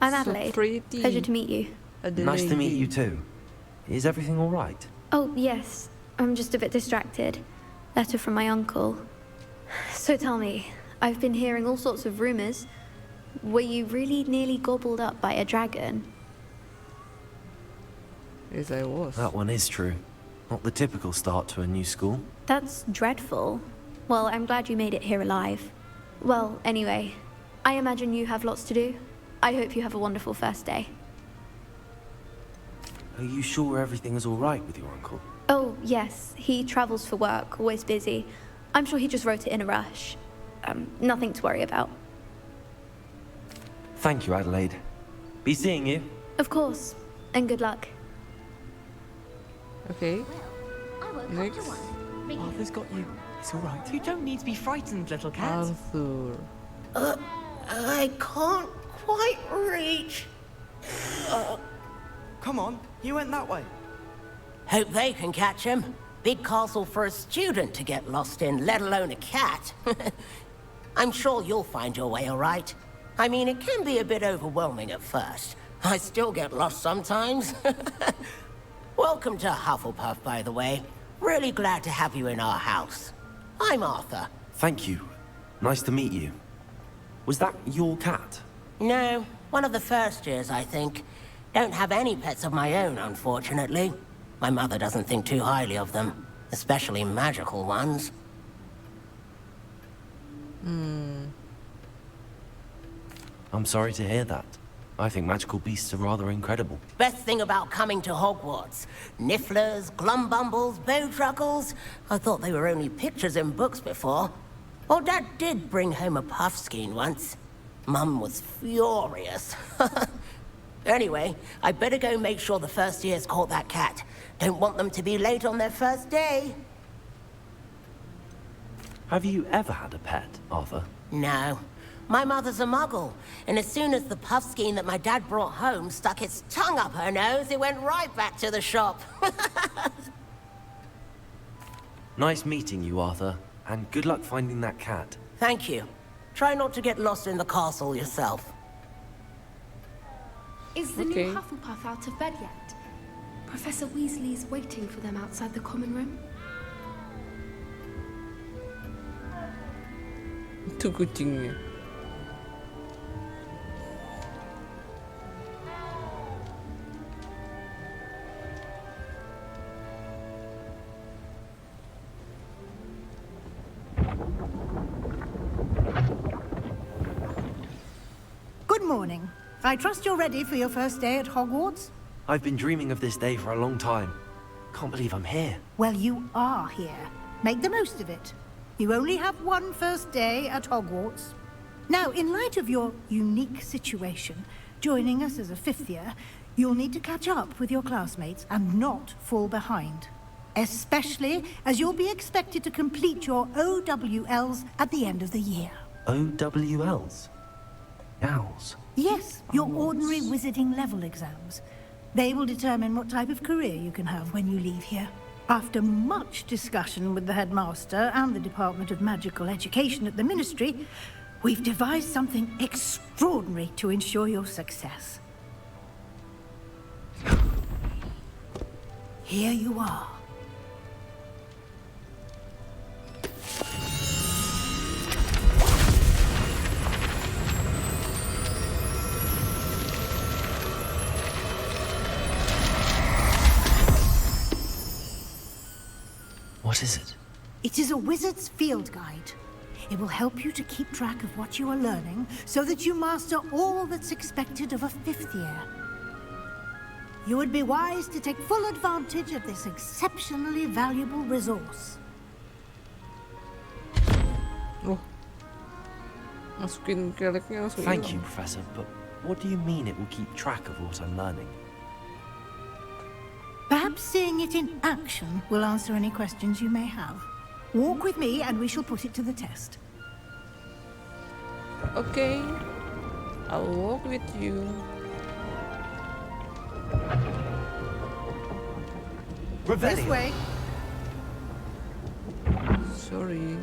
I'm So Adelaide. pretty. Pleasure to meet you. Nice to meet you too. Is everything all right? Oh, yes. I'm just a bit distracted. Letter from my uncle. So tell me, I've been hearing all sorts of rumors. Were you really nearly gobbled up by a dragon? Yes, I was. That one is true. Not the typical start to a new school. That's dreadful. Well, I'm glad you made it here alive. Well, anyway, I imagine you have lots to do. I hope you have a wonderful first day. Are you sure everything is all right with your uncle? Oh, yes. He travels for work, always busy. I'm sure he just wrote it in a rush. Nothing to worry about. Thank you, Adelaide. Be seeing you. Of course. And good luck. Okay. I woke Next. up to one. Arthur's got you. It's all right. You don't need to be frightened, little cat. Arthur. I can't quite reach. Come on, you went that way. Hope they can catch him. Big castle for a student to get lost in, let alone a cat. I'm sure you'll find your way all right. I mean, it can be a bit overwhelming at first. I still get lost sometimes. Welcome to Hufflepuff, by the way. Really glad to have you in our house. I'm Arthur. Thank you. Nice to meet you. Was that your cat? No, one of the first years, I think. Don't have any pets of my own, unfortunately. My mother doesn't think too highly of them, especially magical ones. I'm sorry to hear that. I think magical beasts are rather incredible. Best thing about coming to Hogwarts. Nifflers, glumbumbles, bowtruckles. I thought they were only pictures in books before. Well, Dad did bring home a puffskein once. Mum was furious. Anyway, I better go make sure the first years caught that cat. Don't want them to be late on their first day. Have you ever had a pet, Arthur? No. My mother's a muggle, and as soon as the puffskein that my dad brought home stuck its tongue up her nose, it went right back to the shop. Nice meeting you, Arthur. And good luck finding that cat. Thank you. Try not to get lost in the castle yourself. Is the Okay. new Hufflepuff out of bed yet? Professor Weasley's waiting for them outside the common room. Itu kucingnya. Good morning. I trust you're ready for your first day at Hogwarts? I've been dreaming of this day for a long time. Can't believe I'm here. Well, you are here. Make the most of it. You only have one first day at Hogwarts. Now, in light of your unique situation, joining us as a fifth year, you'll need to catch up with your classmates and not fall behind. Especially as you'll be expected to complete your OWLs at the end of the year. OWLs? Owls? Yes, your ordinary wizarding level exams. They will determine what type of career you can have when you leave here. After much discussion with the headmaster and the Department of Magical Education at the Ministry, we've devised something extraordinary to ensure your success. Here you are. What is it? It is a wizard's field guide. It will help you to keep track of what you are learning so that you master all that's expected of a 5th year. You would be wise to take full advantage of this exceptionally valuable resource. Oh. Masukin keleknya langsung Thank you, hilang. Professor, but what do you mean it will keep track of what I'm learning? Perhaps seeing it in action will answer any questions you may have. Walk with me and we shall put it to the test. Okay, I'll walk with you. This way. Sorry.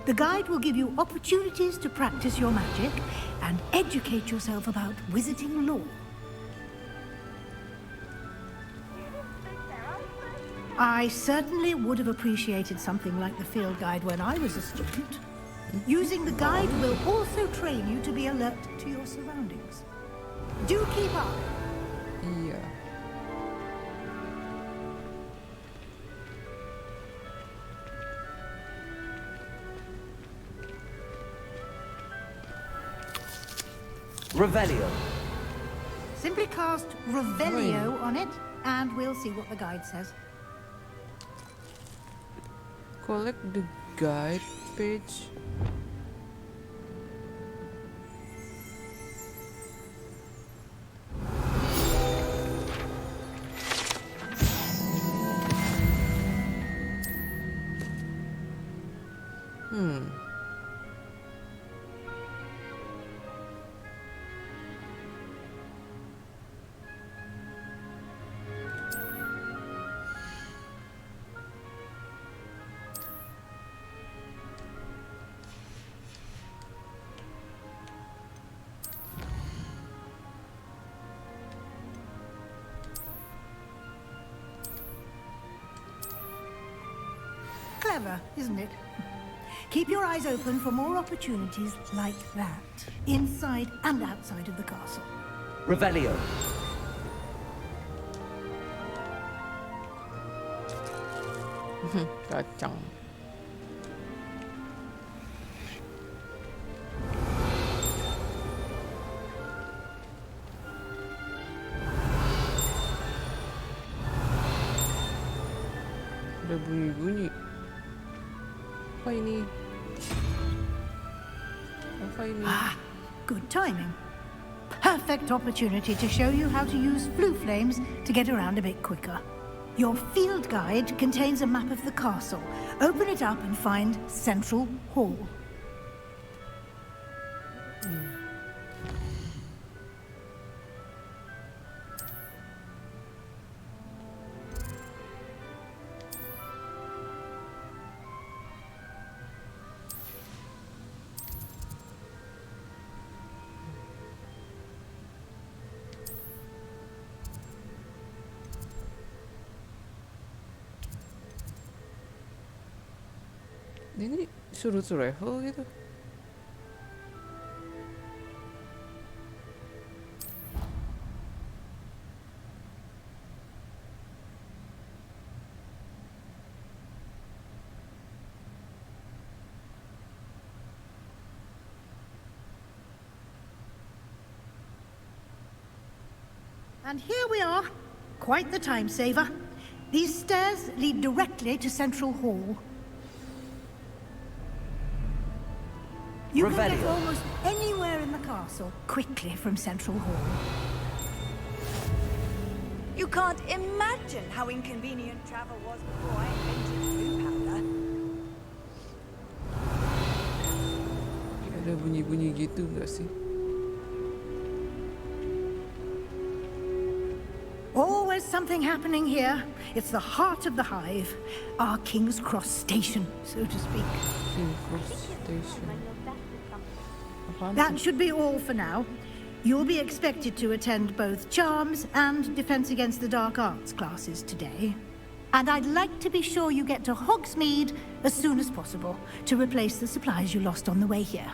The guide will give you opportunities to practice your magic and educate yourself about wizarding lore. I certainly would have appreciated something like the field guide when I was a student. Using the guide will also train you to be alert to your surroundings. Do keep up. Iya. Revelio. Simply cast Revelio on it, and we'll see what the guide says. Collect the guide page. Clever, isn't it? Keep your eyes open for more opportunities like that, inside and outside of the castle. Revelio. Kacang. Ada bunyi-bunyi. Apa ini? Apa ini? Good timing. Perfect opportunity to show you how to use flue flames to get around a bit quicker. Your field guide contains a map of the castle. Open it up and find Central Hall. Ini suruh travel gitu. And here we are. Quite the time saver. These stairs lead directly to Central Hall. You can get almost anywhere in the castle quickly from Central Hall. You can't imagine how inconvenient travel was before I invented blue powder. Ada bunyi-bunyi gitu nggak sih? Always there's something happening here. It's the heart of the hive. Our King's Cross station, so to speak. King's Cross station. Apaan That tuh? should be all for now. You'll be expected to attend both Charms and Defense Against the Dark Arts classes today. And I'd like to be sure you get to Hogsmeade as soon as possible to replace the supplies you lost on the way here.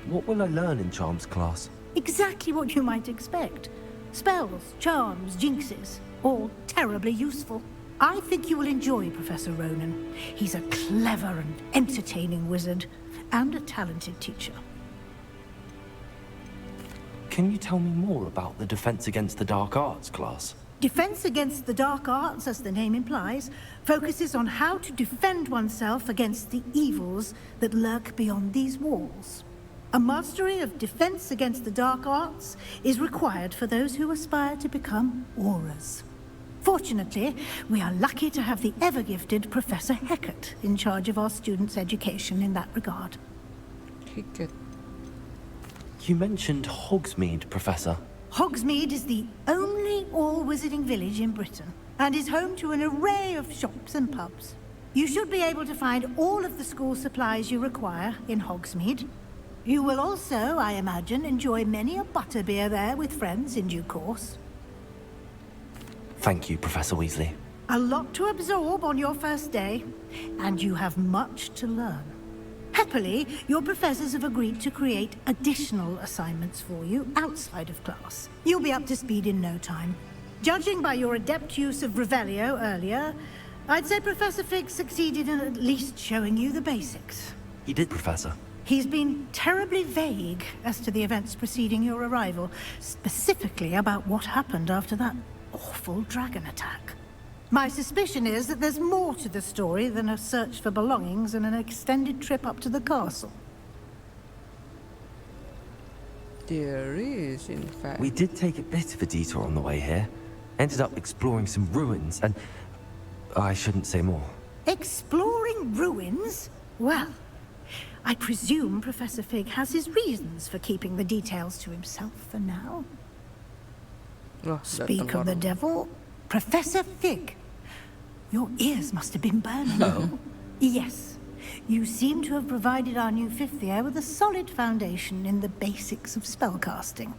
What will I learn in Charms class? Exactly what you might expect. Spells, charms, jinxes, all terribly useful. I think you will enjoy Professor Ronan. He's a clever and entertaining wizard, and a talented teacher. Can you tell me more about the Defense Against the Dark Arts class? Defense Against the Dark Arts, as the name implies, focuses on how to defend oneself against the evils that lurk beyond these walls. A mastery of Defense Against the Dark Arts is required for those who aspire to become auras. Fortunately, we are lucky to have the ever-gifted Professor Hecat in charge of our students' education in that regard. Hecat. You mentioned Hogsmeade, Professor. Hogsmeade is the only all-wizarding village in Britain, and is home to an array of shops and pubs. You should be able to find all of the school supplies you require in Hogsmeade. You will also, I imagine, enjoy many a butterbeer there with friends in due course. Thank you, Professor Weasley. A lot to absorb on your first day, and you have much to learn. Happily, your professors have agreed to create additional assignments for you outside of class. You'll be up to speed in no time. Judging by your adept use of Revelio earlier, I'd say Professor Fig succeeded in at least showing you the basics. He did, Professor. He's been terribly vague as to the events preceding your arrival, specifically about what happened after that awful dragon attack. My suspicion is that there's more to the story than a search for belongings and an extended trip up to the castle. There is, in fact. We did take a bit of a detour on the way here. Ended up exploring some ruins and... I shouldn't say more. Exploring ruins? Well, I presume Professor Fig has his reasons for keeping the details to himself for now. Oh, Speak of the devil, Professor Fig. Your ears must have been burning. Oh? Yes. You seem to have provided our new fifth year with a solid foundation in the basics of spellcasting.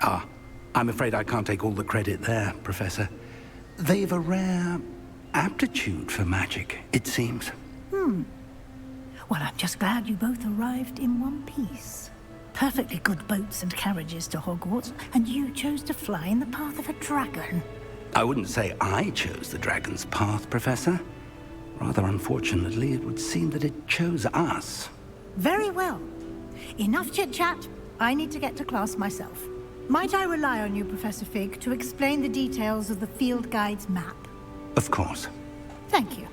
Ah, I'm afraid I can't take all the credit there, Professor. They've a rare aptitude for magic, it seems. Well, I'm just glad you both arrived in one piece. Perfectly good boats and carriages to Hogwarts, and you chose to fly in the path of a dragon. I wouldn't say I chose the dragon's path, Professor. Rather unfortunately, it would seem that it chose us. Very well. Enough chit-chat. I need to get to class myself. Might I rely on you, Professor Fig, to explain the details of the field guide's map? Of course. Thank you.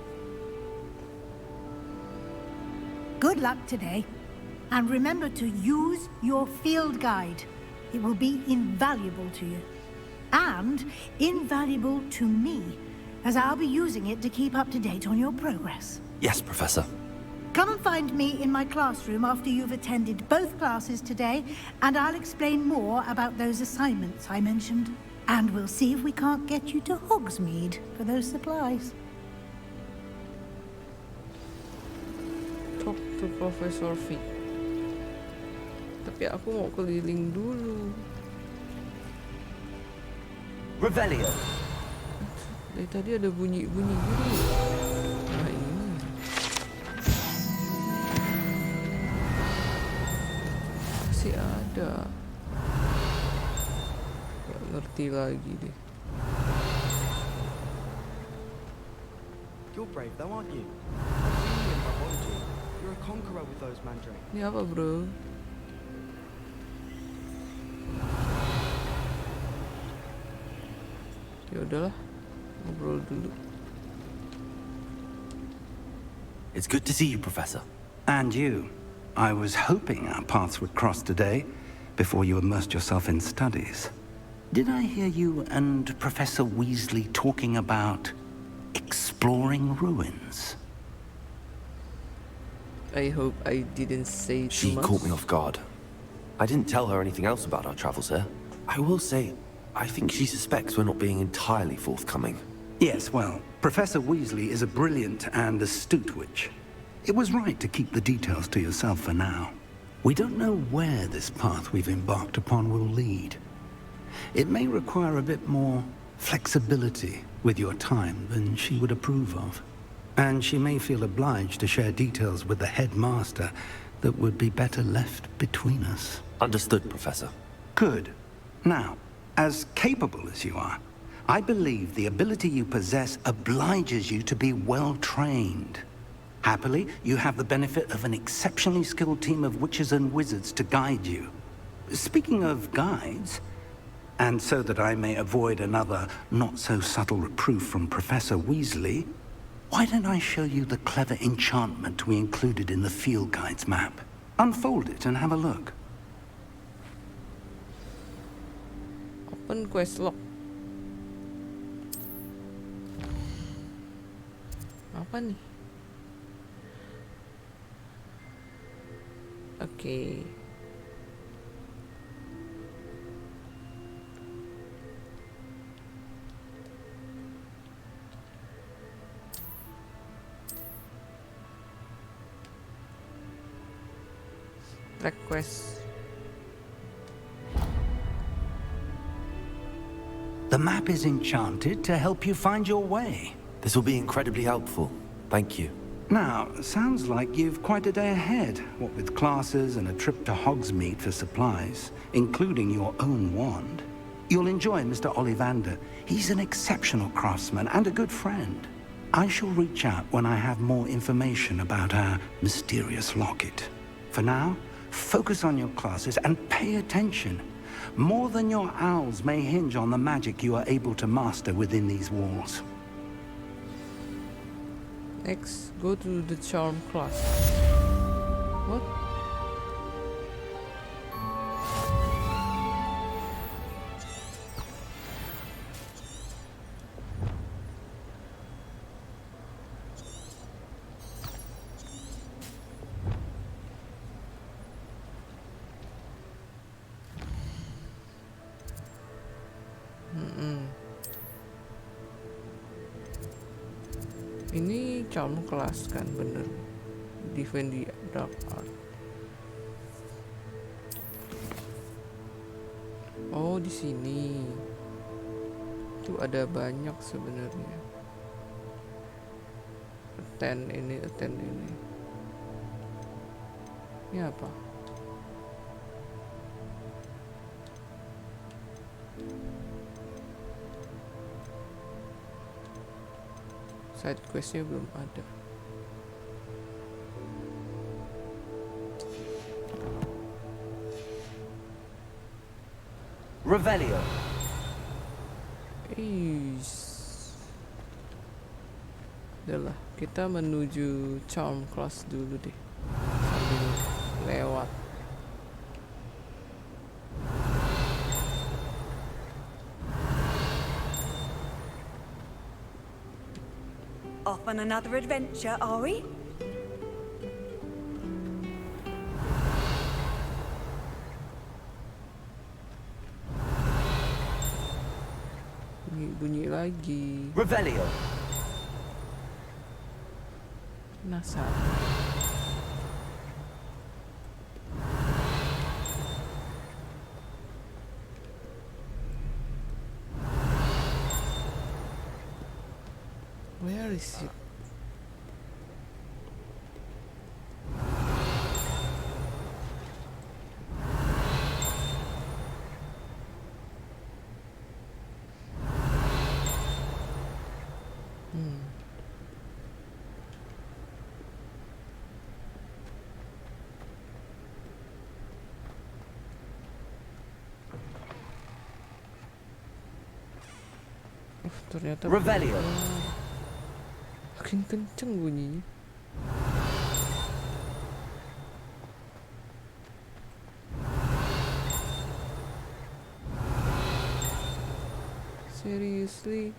Good luck today. And remember to use your field guide. It will be invaluable to you. And invaluable to me, as I'll be using it to keep up to date on your progress. Yes, Professor. Come and find me in my classroom after you've attended both classes today, and I'll explain more about those assignments I mentioned. And we'll see if we can't get you to Hogsmeade for those supplies. Talk to Professor Fig. Tapi aku mau keliling dulu. Revelio. Dari tadi ada bunyi-bunyi gitu. Nah ini. Masih ada. Gak ngerti lagi deh. You're brave though, aren't you? I've seen you in biology. You're a conqueror with those mandrakes. Ini apa, bro? Ya udahlah, ngobrol dulu. It's good to see you, Professor. And you. I was hoping our paths would cross today, before you immersed yourself in studies. Did I hear you and Professor Weasley talking about exploring ruins? I hope I didn't say too She much. caught me off guard. I didn't tell her anything else about our travels here. I will say, I think she suspects we're not being entirely forthcoming. Yes, well, Professor Weasley is a brilliant and astute witch. It was right to keep the details to yourself for now. We don't know where this path we've embarked upon will lead. It may require a bit more flexibility with your time than she would approve of. And she may feel obliged to share details with the headmaster that would be better left between us. Understood, Professor. Good. Now, as capable as you are, I believe the ability you possess obliges you to be well trained. Happily, you have the benefit of an exceptionally skilled team of witches and wizards to guide you. Speaking of guides, and so that I may avoid another not-so-subtle reproof from Professor Weasley, why don't I show you the clever enchantment we included in the field guide's map? Unfold it and have a look. Open quest log. Apa nih? Oke. Track quest. The map is enchanted to help you find your way. This will be incredibly helpful. Thank you. Now, sounds like you've quite a day ahead, what with classes and a trip to Hogsmeade for supplies, including your own wand. You'll enjoy Mr. Ollivander. He's an exceptional craftsman and a good friend. I shall reach out when I have more information about our mysterious locket. For now, focus on your classes and pay attention. More than your owls may hinge on the magic you are able to master within these walls. Next, go to the charm class. What? Ini charm class kan, bener. Defend the dark art. Oh, di sini. Itu ada banyak sebenarnya. Attend ini. Ini apa? Side questnya belum ada. Revelio. Udahlah, kita menuju charm class dulu deh. Sambil lewat. Off on another adventure, are we? Bunyi lagi. Revelio. Penasaran. Where is it? Ternyata Revelio. Makin kenceng bunyinya. Seriously?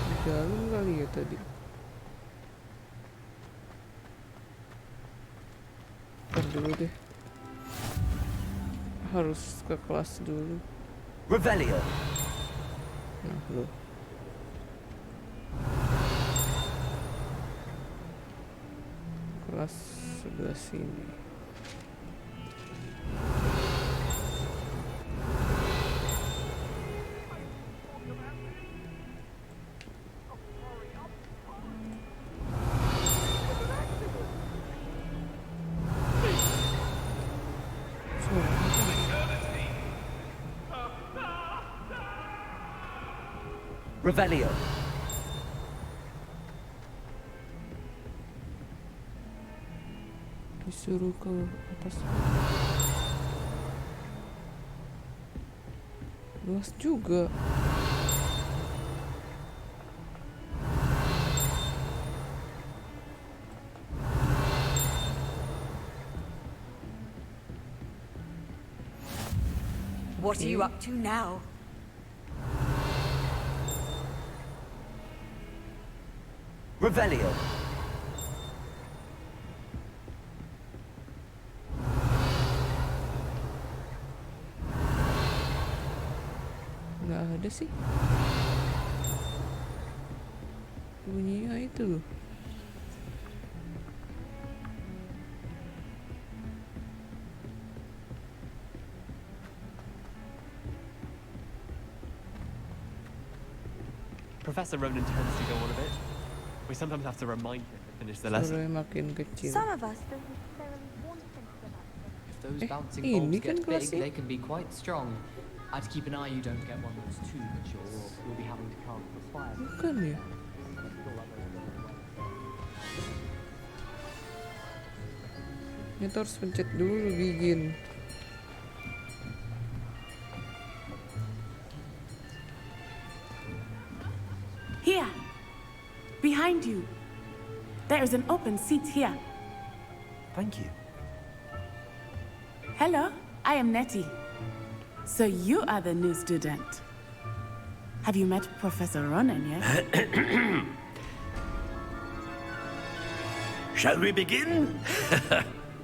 Di dalam kali ya tadi. dulu deh. Harus ke kelas dulu. Revelio. Nah, lu. Kelas sebelah sini. Revelio. Disuruh ke atas. Luas juga. What are you up to now? Revelio. Nggak ada sih. Bunyinya itu. Professor Ronan tends to go on a bit. We sometimes have to remind him to finish the lesson. Suaranya makin kecil. Some of us don't necessarily want to finish the lesson. If those bouncing ini bulbs kan get big, kelasnya. they can be quite strong. I'd keep an eye you don't get one that's too mature, or you'll be having to count the fire. Bukan ya? Kita harus pencet dulu begin. Here, behind you. There is an open seat here. Thank you. Hello, I am Nettie. So you are the new student. Have you met Professor Ronan yet? Shall we begin?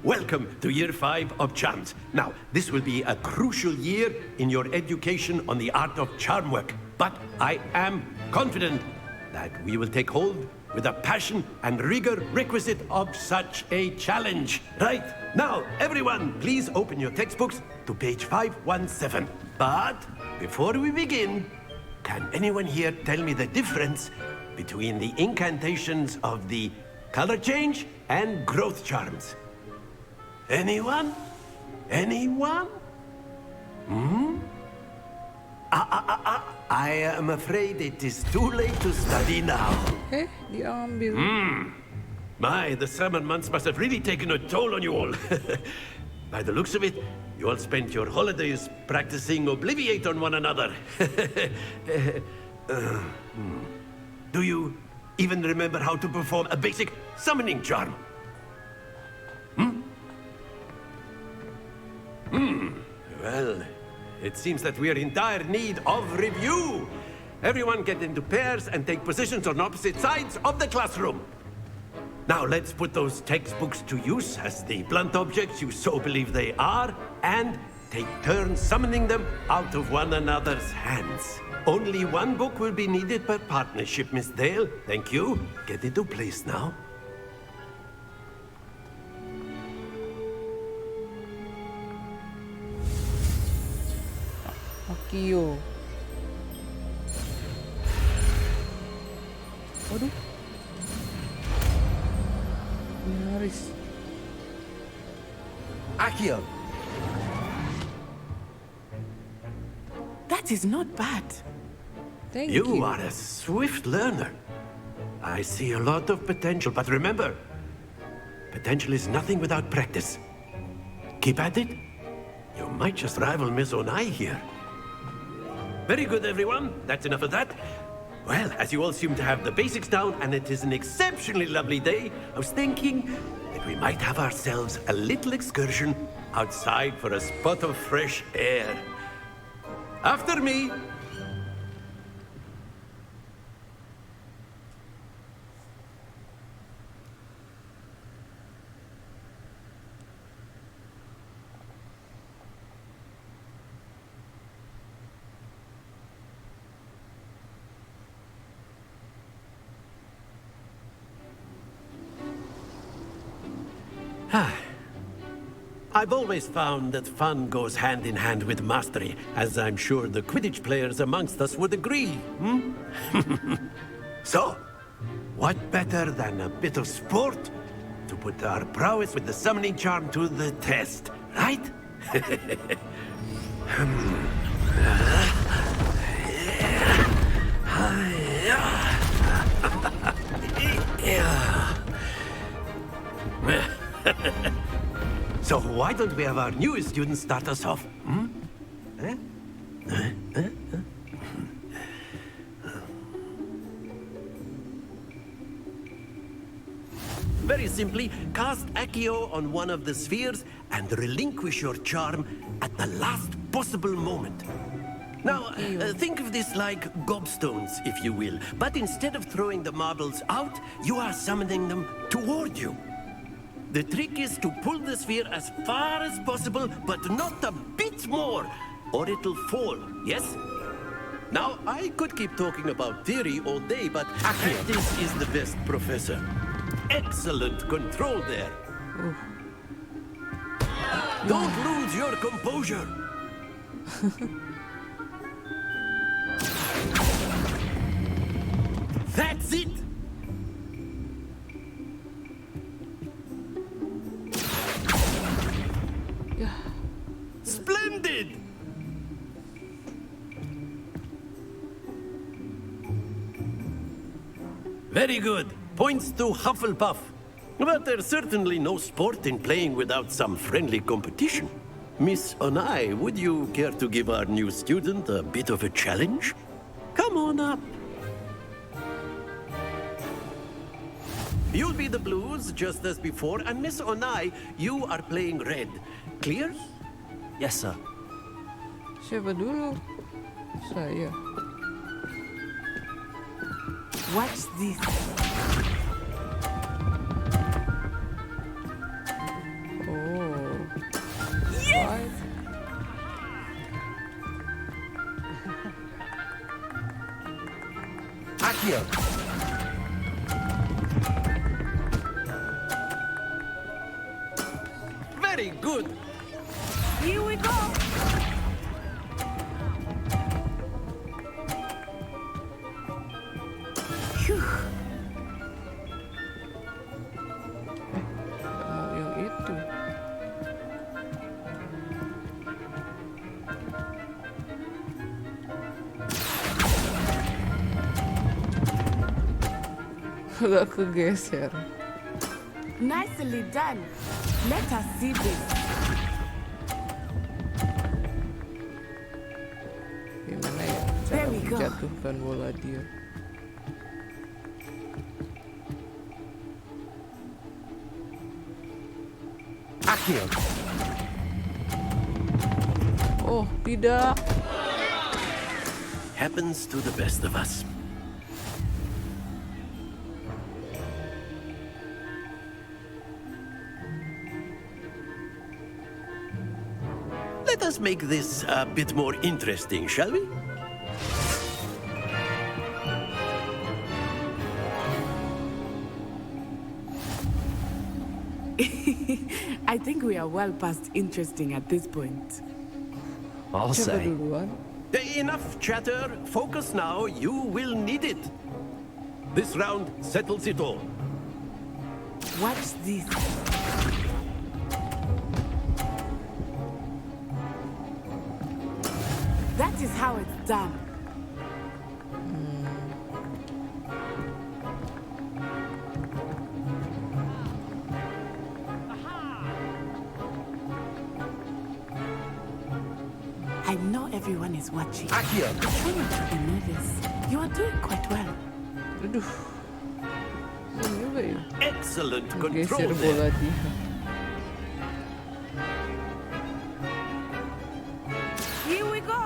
Welcome to Year 5 of Charms. Now, this will be a crucial year in your education on the art of charm work. But I am confident that we will take hold with the passion and rigor requisite of such a challenge. Right, now, everyone, please open your textbooks to page 517. But before we begin, can anyone here tell me the difference between the incantations of the color change and growth charms? Anyone? Anyone? I am afraid it is too late to study now. Diambil. My, the summer months must have really taken a toll on you all. By the looks of it, you all spent your holidays practicing Obliviate on one another. Do you even remember how to perform a basic summoning charm? Well, it seems that we are in dire need of review. Everyone get into pairs and take positions on opposite sides of the classroom. Now let's put those textbooks to use as the blunt objects you so believe they are, and take turns summoning them out of one another's hands. Only one book will be needed per partnership, Miss Dale. Thank you. Get into place now. Akio. Waduh. Nyaris. Akio. That is not bad. Thank You are a swift learner. I see a lot of potential, but remember, potential is nothing without practice. Keep at it. You might just rival Miss Onai here. Very good, everyone. That's enough of that. Well, as you all seem to have the basics down, and it is an exceptionally lovely day, I was thinking that we might have ourselves a little excursion outside for a spot of fresh air. After me. I've always found that fun goes hand in hand with mastery, as I'm sure the Quidditch players amongst us would agree, So, what better than a bit of sport to put our prowess with the summoning charm to the test, right? So why don't we have our newest student start us off? Very simply, cast Accio on one of the spheres and relinquish your charm at the last possible moment. Now, think of this like gobstones, if you will. But instead of throwing the marbles out, you are summoning them toward you. The trick is to pull the sphere as far as possible, but not a bit more, or it'll fall, yes? Now, I could keep talking about theory all day, but practice is the best, Professor. Excellent control there. Don't lose your composure. That's it! Splendid! Very good. Points to Hufflepuff. But there's certainly no sport in playing without some friendly competition. Miss Onai, would you care to give our new student a bit of a challenge? Come on up. You'll be the blues, just as before, and Miss Onai, you are playing red. Clear? Yes, sir. Siapa dulu? Saya. Watch this. Oh. Yes! Accio. Very good. Here we go. Phew. Mau yang itu. Agak kegeser. Nicely done. Let us see this. Gimana ya cara There we go. menjatuhkan bola dia? Accio. Oh, tidak. Happens to the best of us. Let us make this a bit more interesting, shall we? I think we are well past interesting at this point. I'll Siapa say. duluan? Enough chatter. Focus now. You will need it. This round settles it all. Watch this. That is how it's done. I know everyone is watching. Accio. Try not to be nervous. You are doing quite well. Aduh. Susah juga ya. Excellent Geser control bola there. dia. Here we go.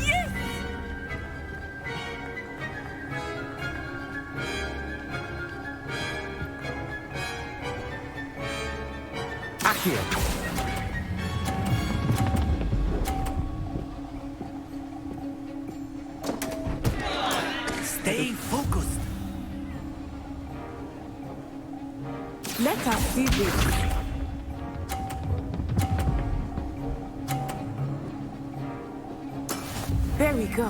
Yes! Accio. Stay see this. There we go.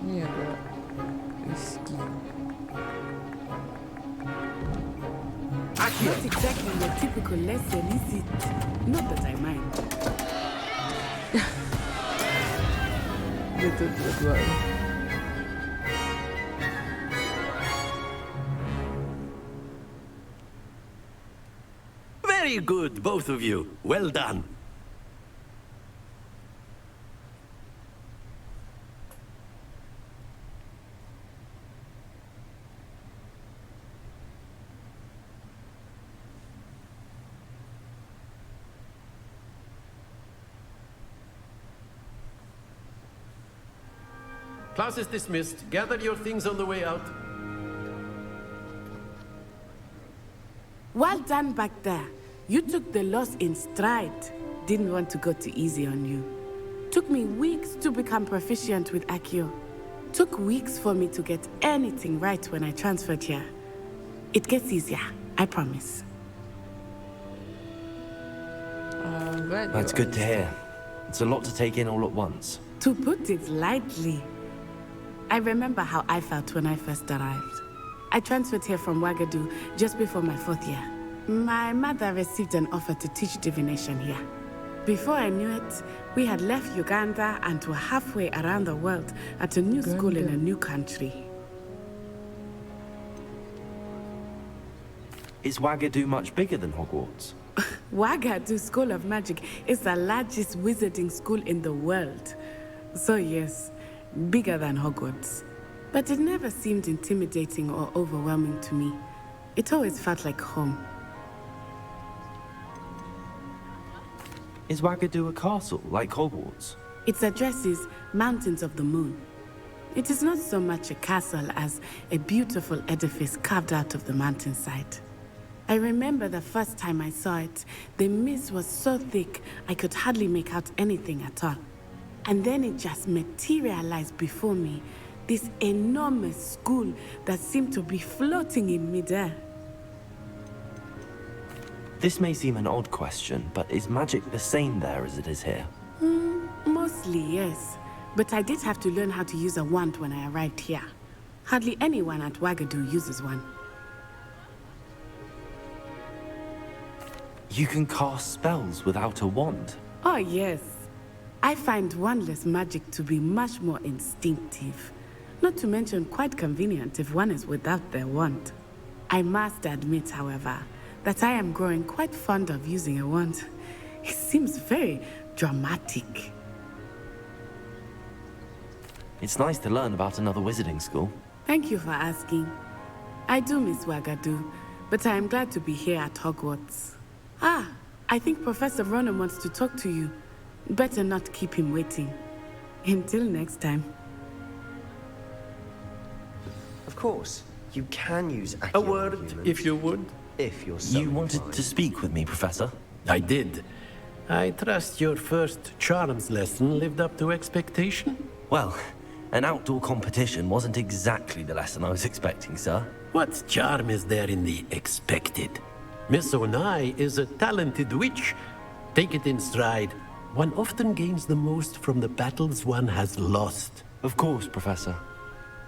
Ini agak risky. Not exactly your typical lesson, is it? Not that I mind. Gitu dua-duanya. Very good, both of you. Well done. Class is dismissed. Gather your things on the way out. Well done back there. You took the loss in stride. Didn't want to go too easy on you. Took me weeks to become proficient with Accio. Took weeks for me to get anything right when I transferred here. It gets easier, I promise. That's good to hear. It's a lot to take in all at once. To put it lightly, I remember how I felt when I first arrived. I transferred here from Wagadu just before my 4th year. My mother received an offer to teach divination here. Before I knew it, we had left Uganda and were halfway around the world at a new school in a new country. Is Wagadu much bigger than Hogwarts? Wagadu School of Magic is the largest wizarding school in the world. So yes, bigger than Hogwarts. But it never seemed intimidating or overwhelming to me. It always felt like home. Is Wagadu a castle, like Hogwarts? Its address is Mountains of the Moon. It is not so much a castle as a beautiful edifice carved out of the mountainside. I remember the first time I saw it, the mist was so thick I could hardly make out anything at all. And then it just materialized before me, this enormous school that seemed to be floating in midair. This may seem an odd question, but is magic the same there as it is here? Mostly, yes. But I did have to learn how to use a wand when I arrived here. Hardly anyone at Wagadu uses one. You can cast spells without a wand? Oh, yes. I find wandless magic to be much more instinctive. Not to mention quite convenient if one is without their wand. I must admit, however, that I am growing quite fond of using a wand. It seems very dramatic. It's nice to learn about another wizarding school. Thank you for asking. I do miss Wagadu, but I am glad to be here at Hogwarts. Ah, I think Professor Ronan wants to talk to you. Better not keep him waiting. Until next time. Of course, you can use A word, if you would. If you're so You wanted to speak with me, Professor? I did. I trust your first charms lesson lived up to expectation? Well, an outdoor competition wasn't exactly the lesson I was expecting, sir. What charm is there in the expected? Miss Onai is a talented witch. Take it in stride. One often gains the most from the battles one has lost. Of course, Professor.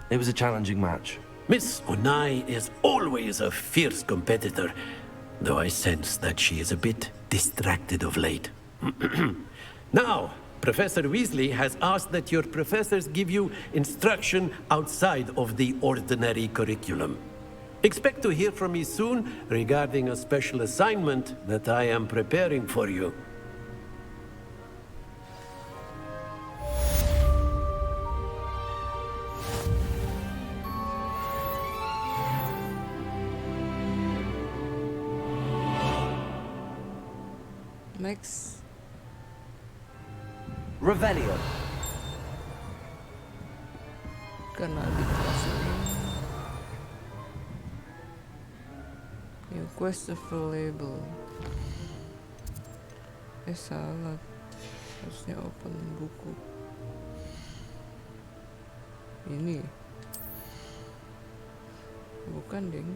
It was a challenging match. Miss Onai is always a fierce competitor, though I sense that she is a bit distracted of late. Now, Professor Weasley has asked that your professors give you instruction outside of the ordinary curriculum. Expect to hear from me soon regarding a special assignment that I am preparing for you. Next. Revelio. Karena di kelas ini new quest available. Salah, harusnya open buku. Ini bukan, deng.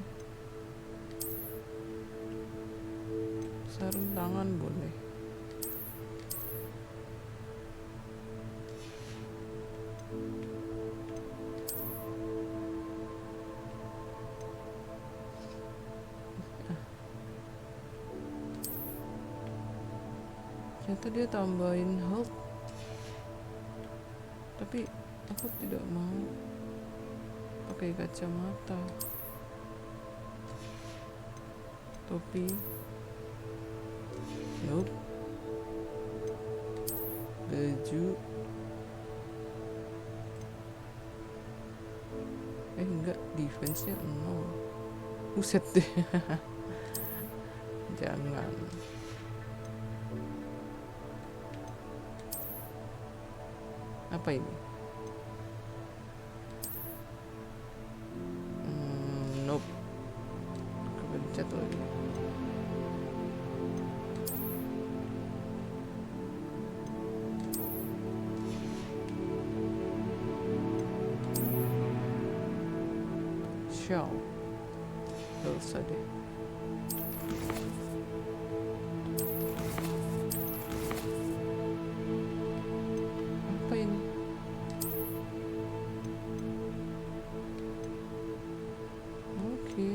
Sarung tangan boleh. Ternyata dia tambahin health, tapi aku tidak mau pakai kacamata. Topi, nope. Baju, enggak, defense-nya 0. Buset deh. Jangan. Apa ini? Nope. Kepencet lagi. Shell. Gak usah deh. Apa ini? Oke.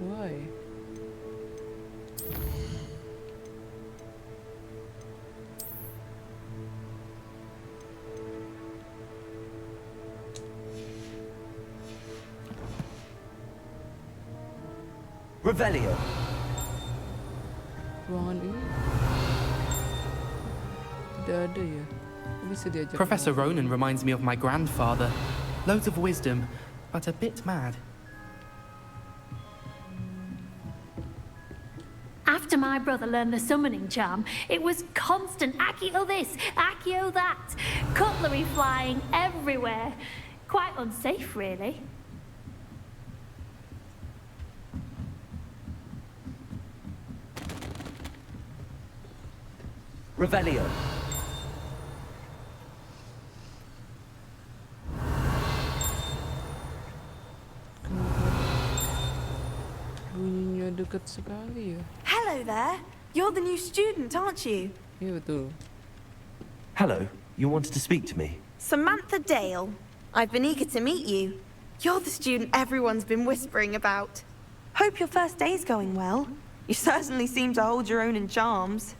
Why? Revelio. Ruangan ini tidak ada ya. Bisa diajak. Professor Ronan reminds me of my grandfather. Loads of wisdom, but a bit mad. After my brother learned the summoning charm, it was constant Accio this, Accio that, cutlery flying everywhere. Quite unsafe, really. Revelio. Bunyinya dekat sekali ya. Hello there. You're the new student, aren't you? Iya betul. Hello, you wanted to speak to me? Samantha Dale. I've been eager to meet you. You're the student everyone's been whispering about. Hope your first day's going well. You certainly seem to hold your own in charms.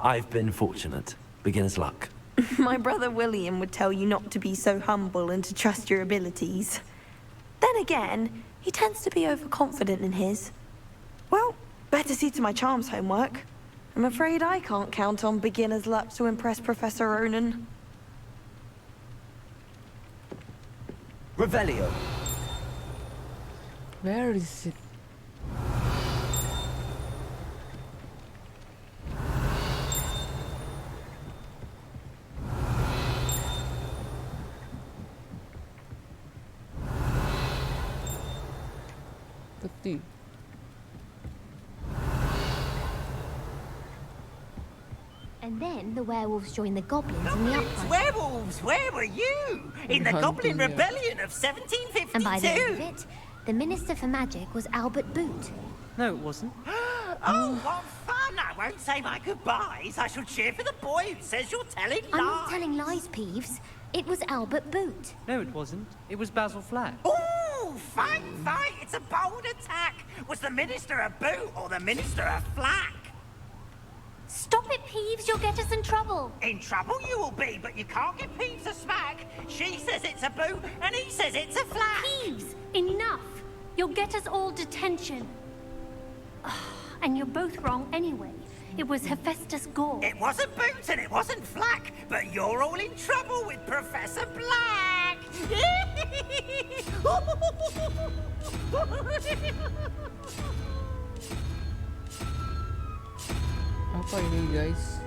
I've been fortunate. Beginner's luck. My brother William would tell you not to be so humble and to trust your abilities. Then again, he tends to be overconfident in his. Well, better see to my charms homework. I'm afraid I can't count on beginner's luck to impress Professor Ronan. Revelio. Where is it? Peti. And then the werewolves joined the goblins in the uprising. Werewolves, where were you? In the Goblin Rebellion of 1752. And by the end of it, the Minister for Magic was Albert Boot. No, it wasn't. Oh, what fun! I won't say my goodbyes. I shall cheer for the boy who says you're telling lies. I'm not telling lies, Peeves. It was Albert Boot. No, it wasn't. It was Basil Flack. Ooh, fight! It's a bold attack. Was the Minister a boot or the Minister a flack? Stop it, Peeves. You'll get us in trouble. In trouble you will be, but you can't give Peeves a smack. She says it's a boot, and he says it's a flack. Peeves, enough. You'll get us all detention. And you're both wrong anyway. It was Hephaestus Gore. It wasn't Boot and it wasn't Flack, but you're all in trouble with Professor Black. Apa ini, guys?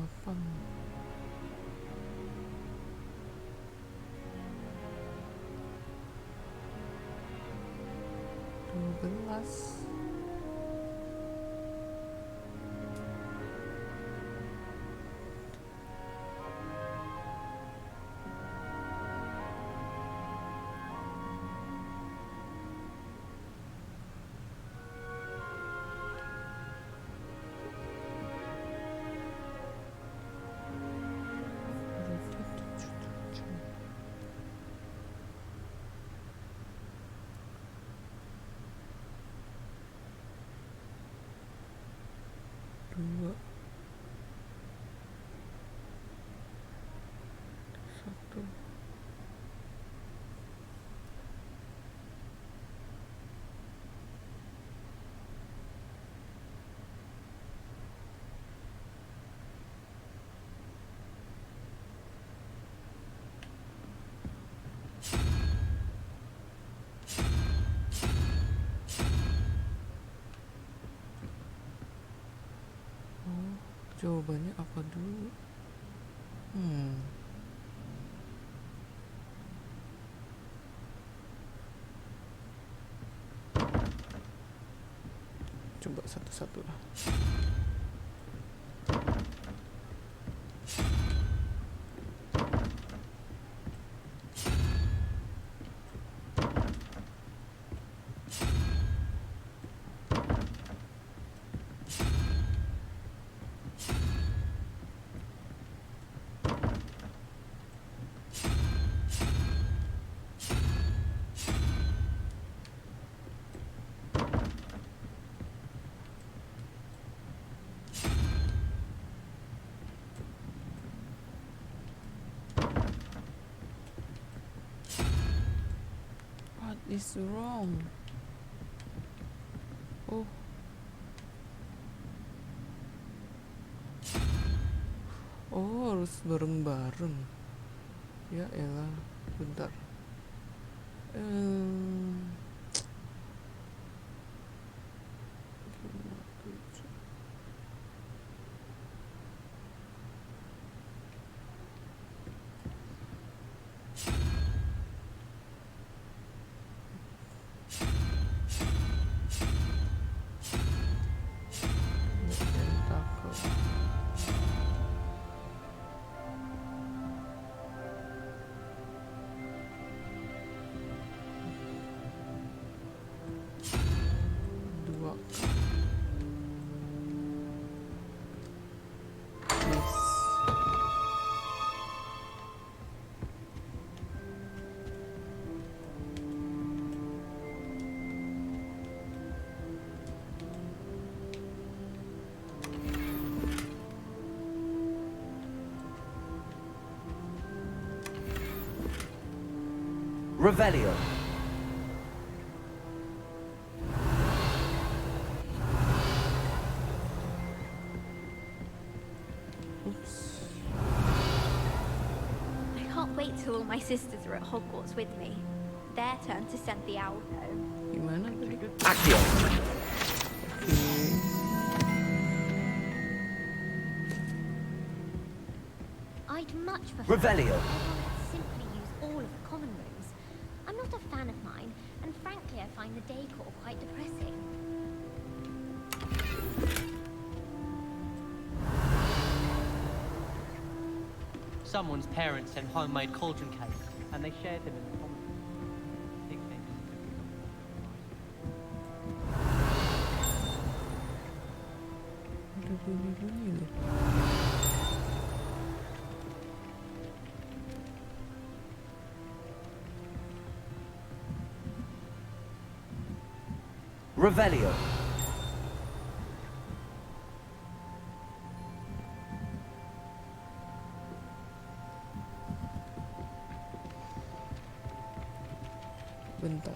8 12. Dua, 1. Jawabannya apa dulu? Coba satu-satu lah. What is wrong? Oh. Oh, harus bareng-bareng. Ya elah, bentar. Revelio. I can't wait till all my sisters are at Hogwarts with me. Their turn to send the owl home. Gimana tadi? Accio. I'd much prefer Revelio. everyone could simply use all of the common rooms. I'm not a fan of mine, and frankly I find the decor quite depressing. Someone's parents sent homemade cauldron cakes, and they shared them in the common room. Big things. Ada bunyi-bunyi nih. Revelio. Bentar.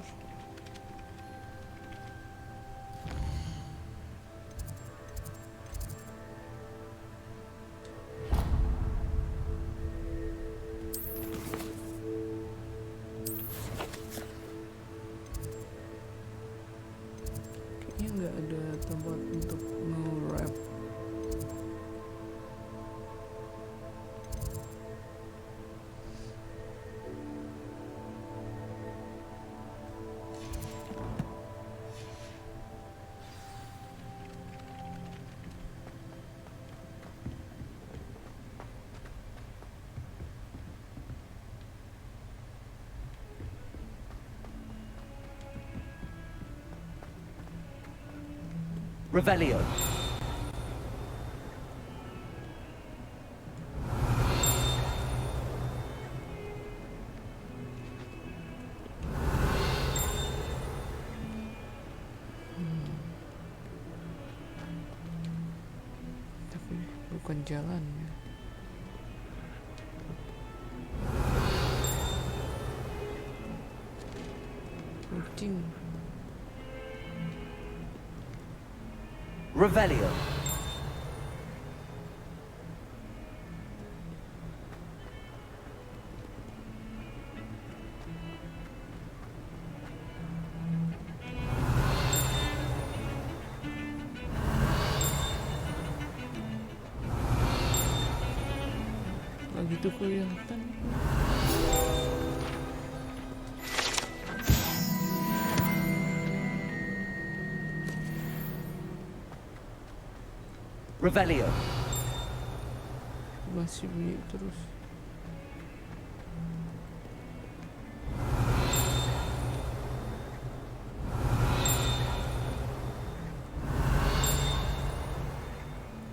Kayaknya nggak ada tempat untuk nge-wrap. Revelio. Tapi bukan jalannya. Kucing. Revelio. Gak gitu kelihatan. Revelio. Masih bunyi terus.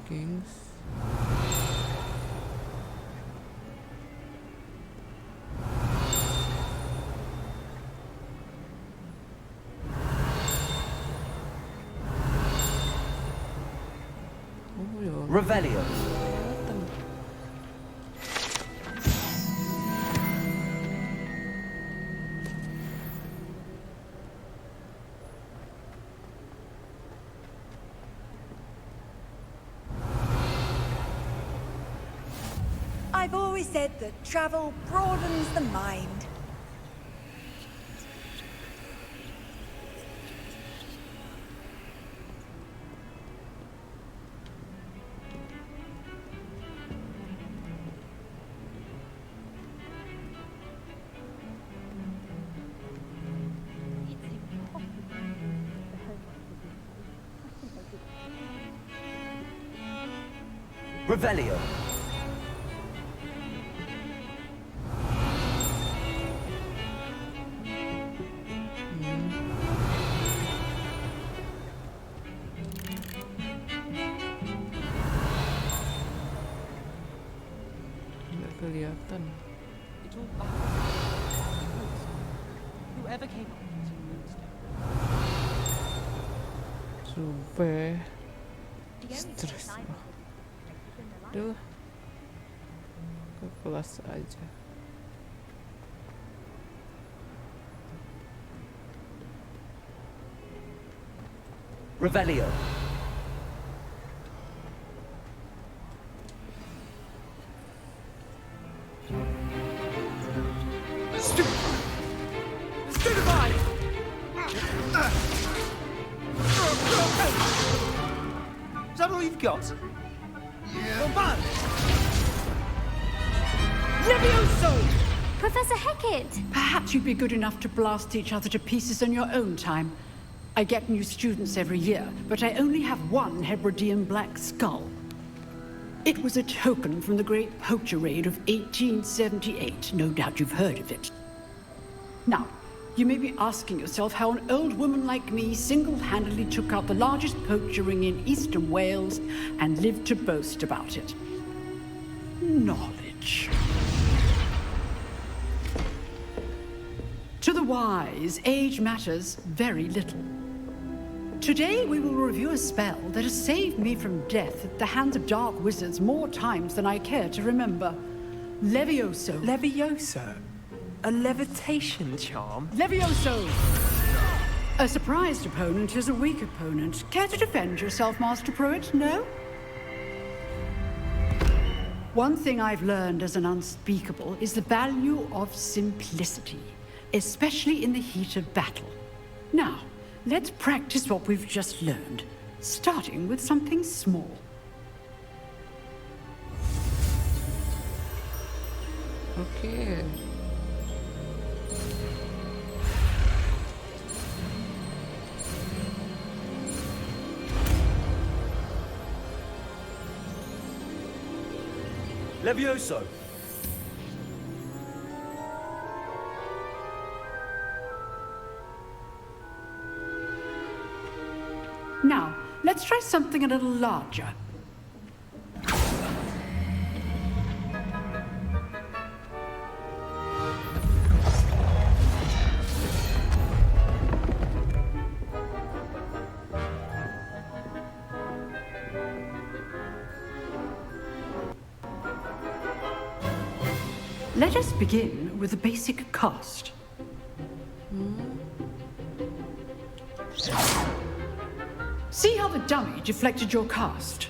Kings. Oh ya. Revelio. Kelihatan. I've always said that travel broadens the mind. Revelio. Nggak kelihatan. It's all backwards. Whoever came up with these rules Sumpah. The only Stres. place I visited was in the Aduh. Ke kelas aja. Revelio. Stupefy! Is that all you've got? Yeah. Well, Levioso! Professor Hecat! Perhaps you'd be good enough to blast each other to pieces on your own time. I get new students every year, but I only have one Hebridean black skull. It was a token from the Great Poacher Raid of 1878. No doubt you've heard of it. Now, you may be asking yourself how an old woman like me single-handedly took out the largest poacher ring in eastern Wales and lived to boast about it. Knowledge. To the wise, age matters very little. Today we will review a spell that has saved me from death at the hands of dark wizards more times than I care to remember. Levioso. Levioso? A levitation charm? Levioso! A surprised opponent is a weak opponent. Care to defend yourself, Master Pruitt? No? One thing I've learned as an unspeakable is the value of simplicity, especially in the heat of battle. Now, let's practice what we've just learned, starting with something small. Okay. Levioso. Now, let's Let's try something a little larger. Let us begin with the basic cast. See how the dummy deflected your cast?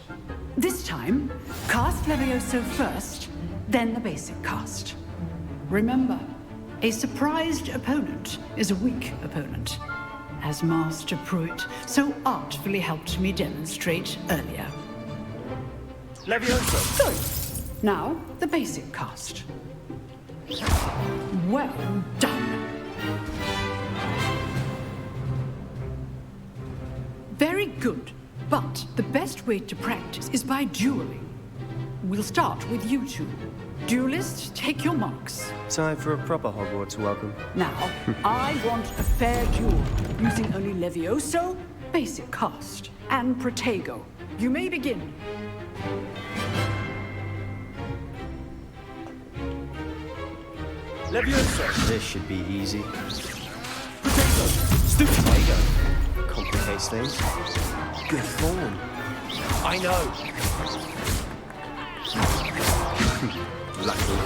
This time, cast Levioso first, then the basic cast. Remember, a surprised opponent is a weak opponent, as Master Pruitt so artfully helped me demonstrate earlier. Levioso! Good. Now, the basic cast. Well done. Very good. But the best way to practice is by dueling. We'll start with you two. Duelists, take your marks. Time for a proper Hogwarts welcome. Now, I want a fair duel, using only Levioso, basic cast, and Protego. You may begin. Levioso! This should be easy. Potato! Stupid potato! Complicates things. Good form. I know! Lucky.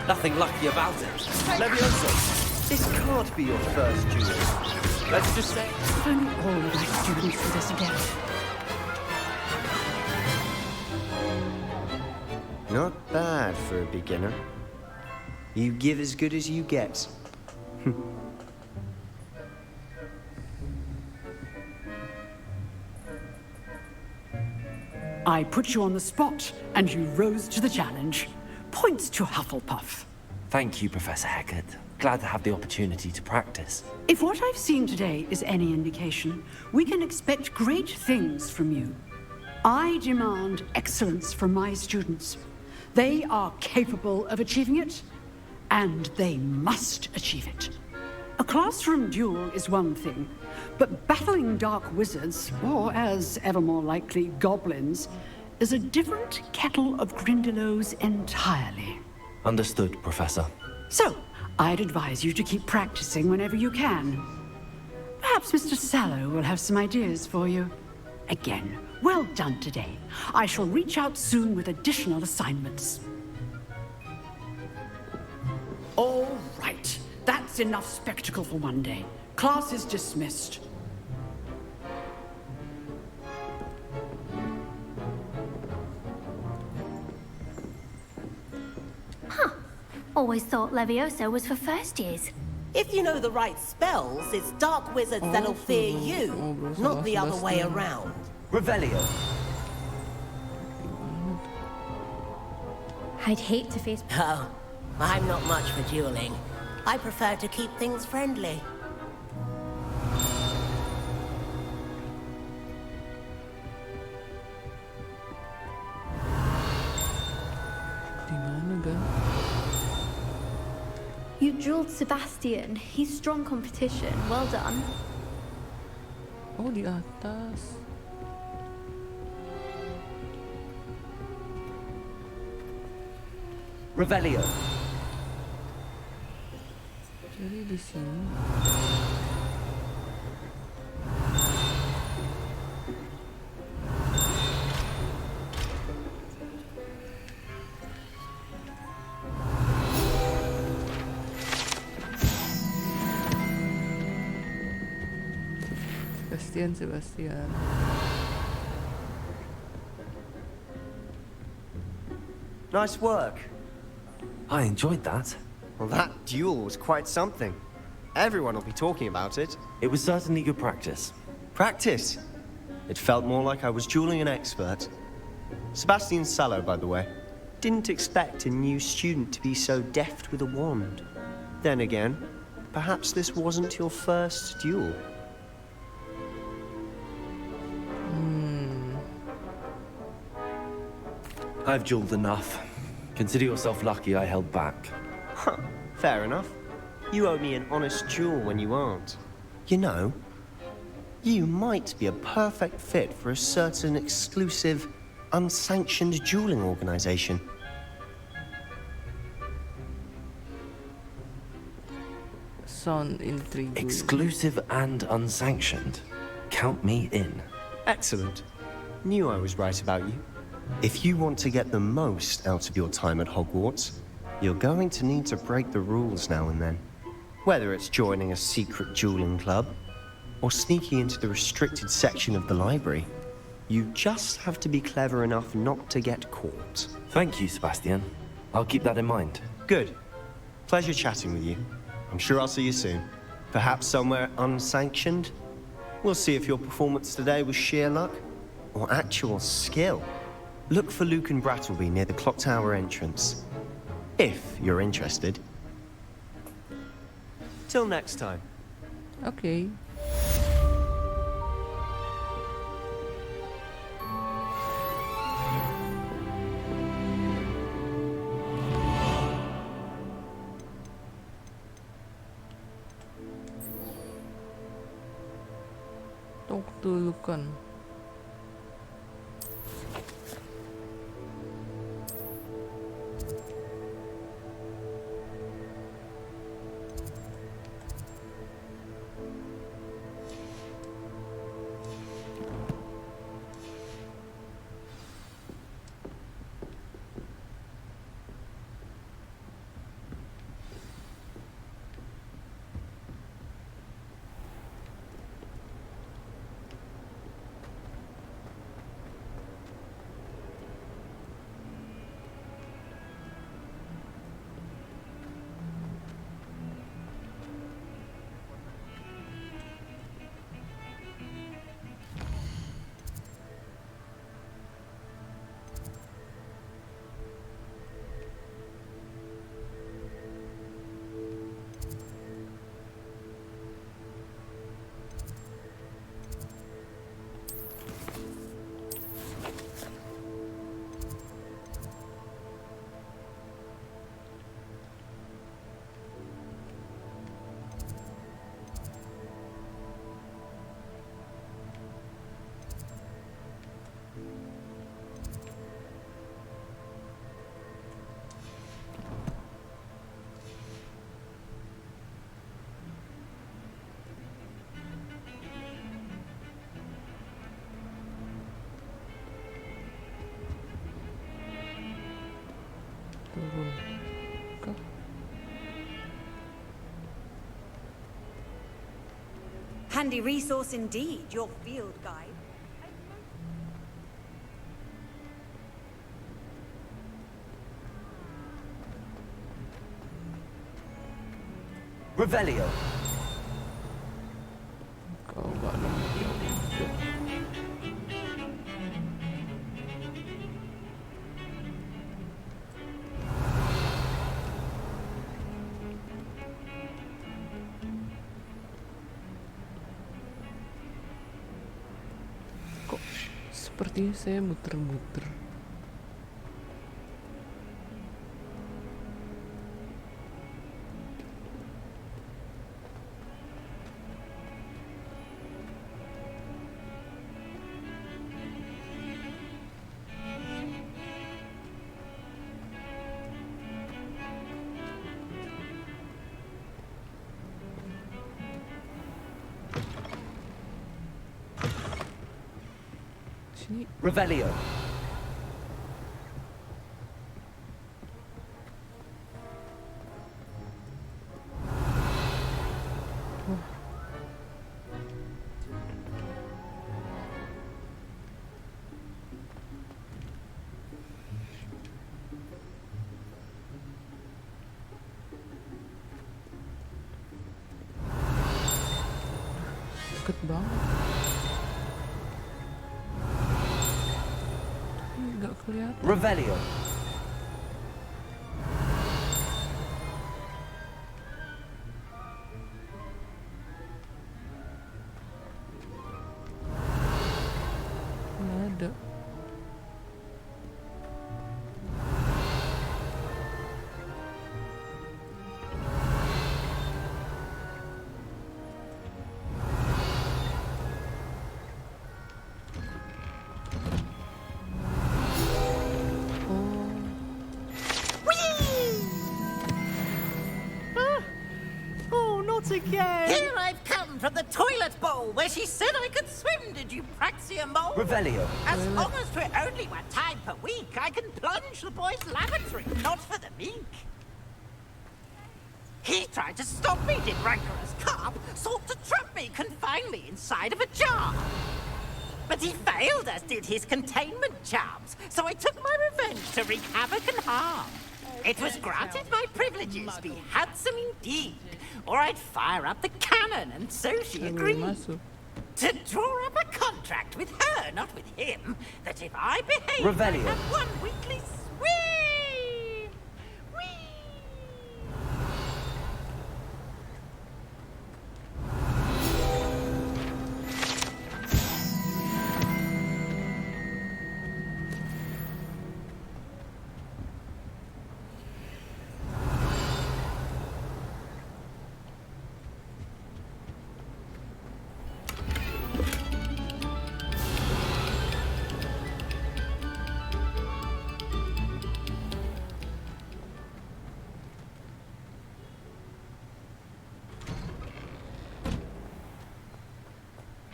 Nothing lucky about it. Levioso! This can't be your first duel. Let's just say... If only all of my students do this again. Not bad for a beginner. You give as good as you get. I put you on the spot, and you rose to the challenge. Points to Hufflepuff. Thank you, Professor Heckard. Glad to have the opportunity to practice. If what I've seen today is any indication, we can expect great things from you. I demand excellence from my students. They are capable of achieving it, and they must achieve it. A classroom duel is one thing, but battling dark wizards, or as ever more likely, goblins, is a different kettle of Grindylows entirely. Understood, Professor. So, I'd advise you to keep practicing whenever you can. Perhaps Mr. Sallow will have some ideas for you. Again, well done today. I shall reach out soon with additional assignments. All right. That's enough spectacle for one day. Class is dismissed. Huh. Always thought Levioso was for first years. If you know the right spells, it's dark wizards that'll fear you, not the other way around. Revelio. I'd hate to face... Oh, I'm not much for dueling. I prefer to keep things friendly. You dueled Sebastian. He's strong competition. Well done. Oh, di atas. Revelio. Jadi di sini. Sebastian. Nice work. I enjoyed that. Well, that duel was quite something. Everyone will be talking about it. It was certainly good practice. Practice? It felt more like I was dueling an expert. Sebastian Sallow, by the way. Didn't expect a new student to be so deft with a wand. Then again, perhaps this wasn't your first duel. I've dueled enough. Consider yourself lucky I held back. Huh, fair enough. You owe me an honest duel when you aren't. You know, You might be a perfect fit for a certain exclusive, unsanctioned dueling organization. Sound intriguing. Exclusive and unsanctioned. Count me in. Excellent. Knew I was right about you. If you want to get the most out of your time at Hogwarts, you're going to need to break the rules now and then. Whether it's joining a secret dueling club, or sneaking into the restricted section of the library, you just have to be clever enough not to get caught. Thank you, Sebastian. I'll keep that in mind. Good. Pleasure chatting with you. I'm sure I'll see you soon. Perhaps somewhere unsanctioned? We'll see if your performance today was sheer luck or actual skill. Look for Luke and Brattleby near the clock tower entrance, if you're interested. Till next time. Okay. Talk to Lucan. Turun kah? Handy resource indeed, your field guide. Revelio. Kau gak nemu. Kok sepertinya saya muter-muter. Revelio. Deket banget. Nggak kelihatan. Revelio. Nggak ada. Not again! Here I've come from the toilet bowl where she said I could swim, did you praxia mole? Revelio. As long as we're only one time per week, I can plunge the boy's lavatory, not for the meek. He tried to stop me, did rancorous carp, sought to trap me, confine me inside of a jar. But he failed, as did his containment charms, so I took my revenge to wreak havoc and harm. It was granted my privileges be handsome indeed, or I'd fire up the cannon, and so she agreed. To draw up a contract with her, not with him, that if I behave, Revelio. I have one weekly swim!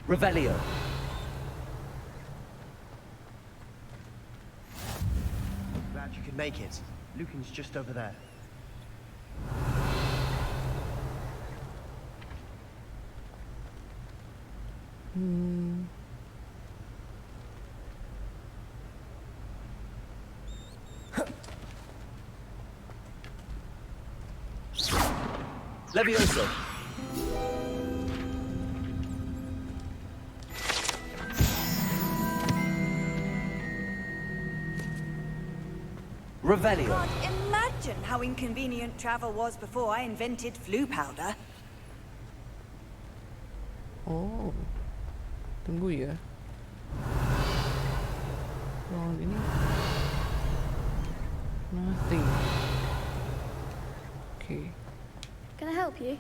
Revelio. Glad you could make it. Lucan's just over there. Levioso. Revelio. Can't imagine how inconvenient travel was before I invented flu powder. Oh, tunggu ya. Ruangan ini nothing. Okay. Can I help you?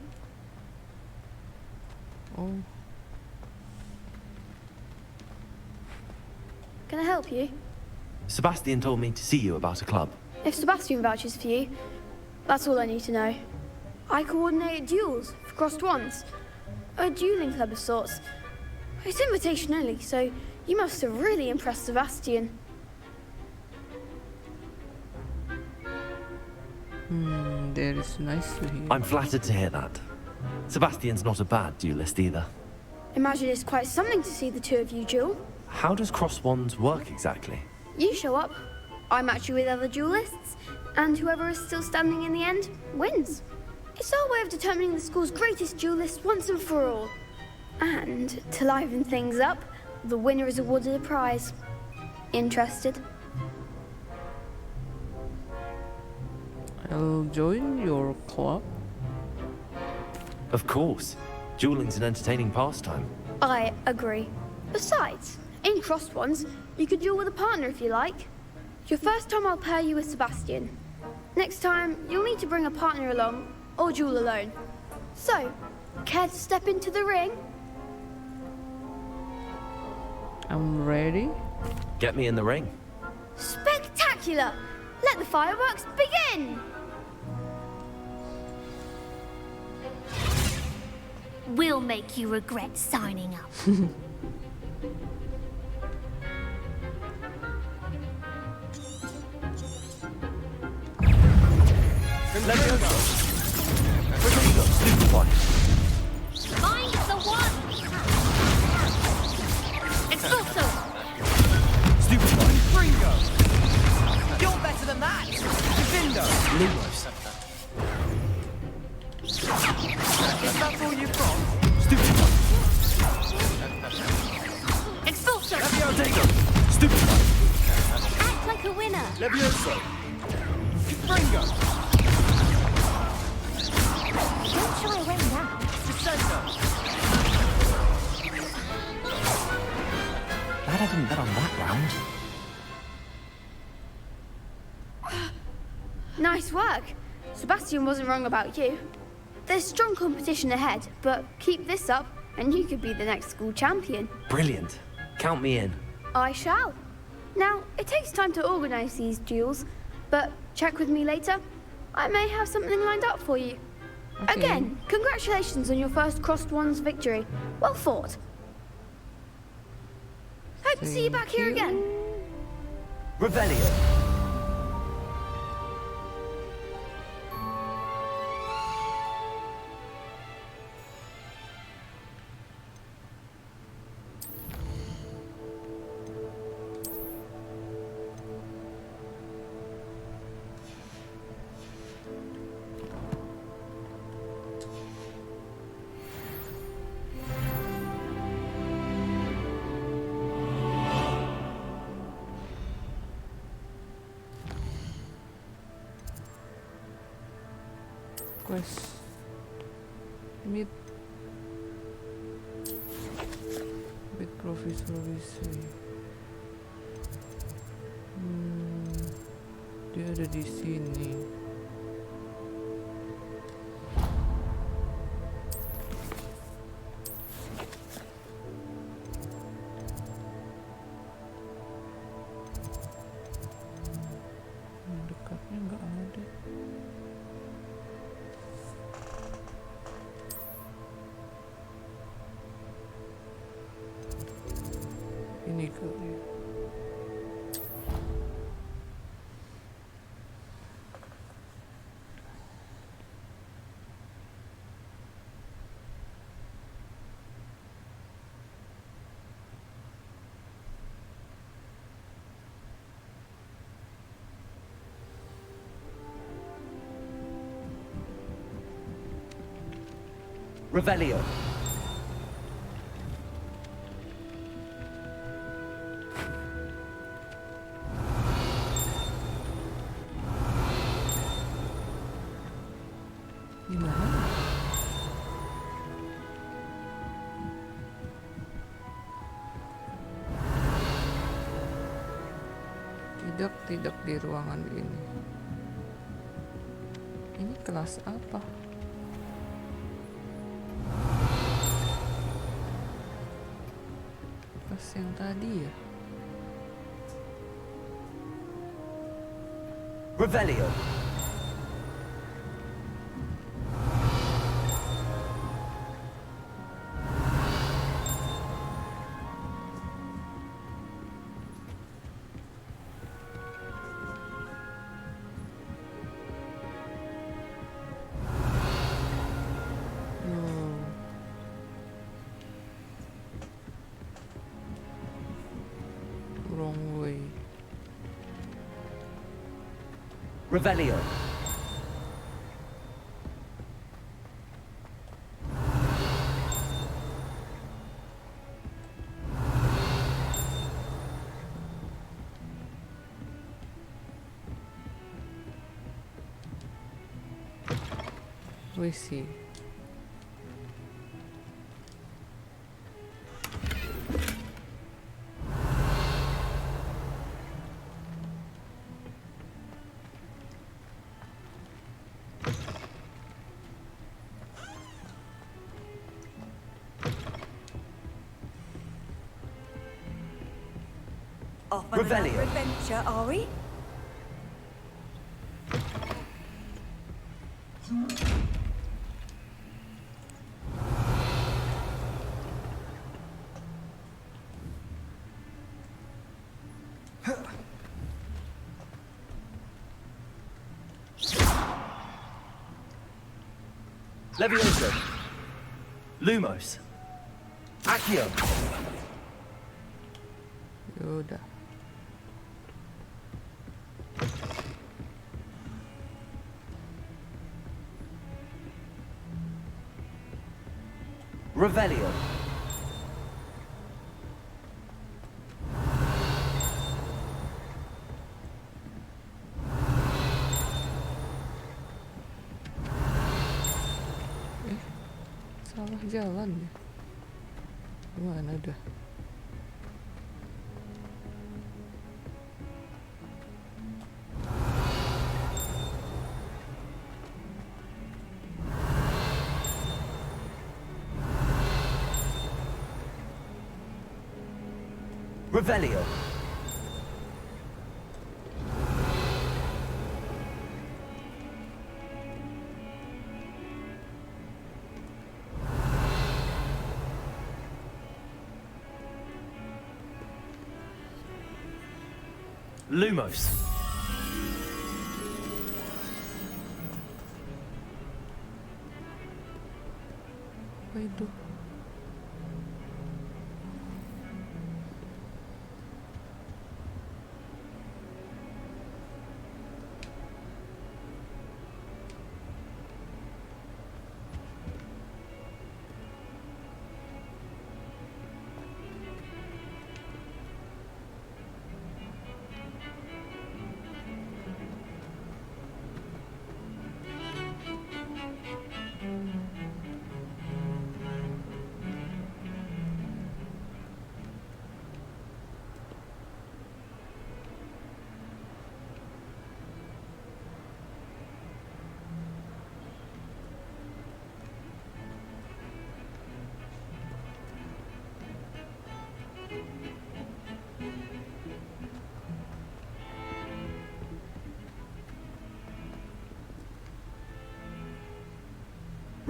Oh. Can I help you? Sebastian told me to see you about a club. If Sebastian vouches for you, that's all I need to know. I coordinate duels for crossed wands. A dueling club of sorts. It's invitation only, so you must have really impressed Sebastian. That is nice to hear. I'm flattered to hear that. Sebastian's not a bad duelist either. Imagine it's quite something to see the two of you duel. How does cross wands work exactly? You show up, I match you with other duelists, and whoever is still standing in the end wins. It's our way of determining the school's greatest duelist once and for all. And to liven things up, the winner is awarded a prize. Interested? I'll join your club. Of course. Dueling's an entertaining pastime. I agree. Besides, in crossed ones, you could duel with a partner if you like. Your first time I'll pair you with Sebastian. Next time, you'll need to bring a partner along, or duel alone. So, care to step into the ring? I'm ready. Get me in the ring. Spectacular! Let the fireworks begin! We'll make you regret signing up. Levioso. Rodrigo, stupid one. Find the one! Expulso! Stupid one. Ringo! You're better than that! Divindo! Lumos. Is that all you've got? Stupid one. Expulso! Levioso. Stupid one. Act like a winner! Levioso. Ringo! Don't shy away now. Glad I didn't bet on that round. Nice work. Sebastian wasn't wrong about you. There's strong competition ahead, but keep this up and you could be the next school champion. Brilliant. Count me in. I shall. Now, it takes time to organise these duels, but check with me later. I may have something lined up for you. Again, congratulations on your first Crossed Ones victory. Well fought. Hope to see you back here again. Revelio. Quest meet provisori. Dia ada di sini. Dekatnya nggak ada. Ini kali. Revelio. Tidak di ruangan ini. Ini kelas apa? Kelas yang tadi ya? Revelio. Wrong way. Revelio. We see. Off on another adventure, are we? Levioso. Lumos. Accio. Yaudah. Revelio. Salah jalan ya. Gimana dah? Revelio. Lumos. Apa itu?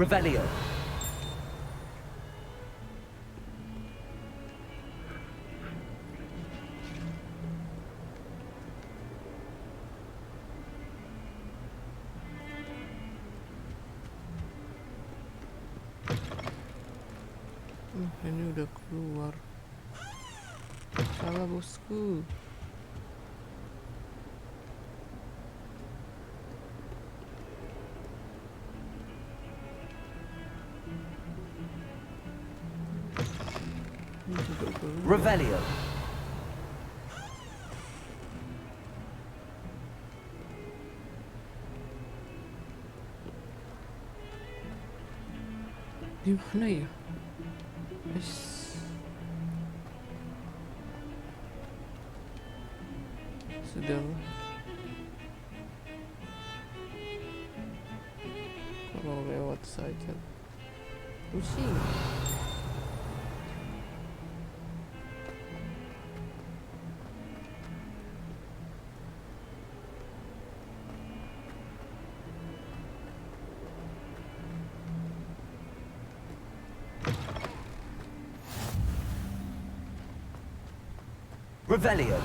Revelio. Ini udah keluar. Salah bosku. Revelio. Di mana ya? Sudah. Kalau lewat saja. Pusing. Revelio.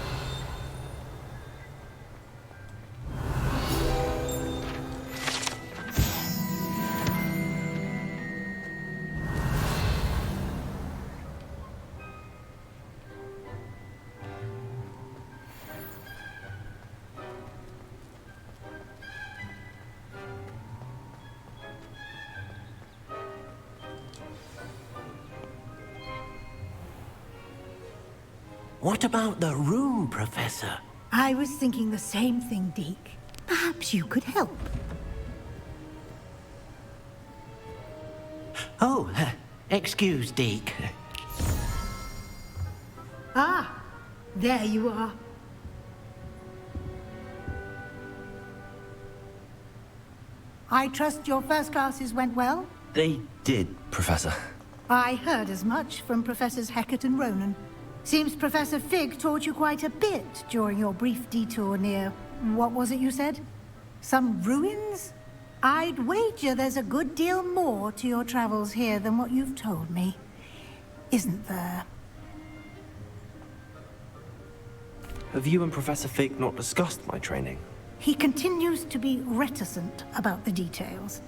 What about the room, Professor? I was thinking the same thing, Deke. Perhaps you could help. Oh, excuse, Deke. Ah, there you are. I trust your first classes went well? They did, Professor. I heard as much from Professors Hecat and Ronan. Seems Professor Fig taught you quite a bit during your brief detour near... what was it you said? Some ruins? I'd wager there's a good deal more to your travels here than what you've told me. Isn't there? Have you and Professor Fig not discussed my training? He continues to be reticent about the details,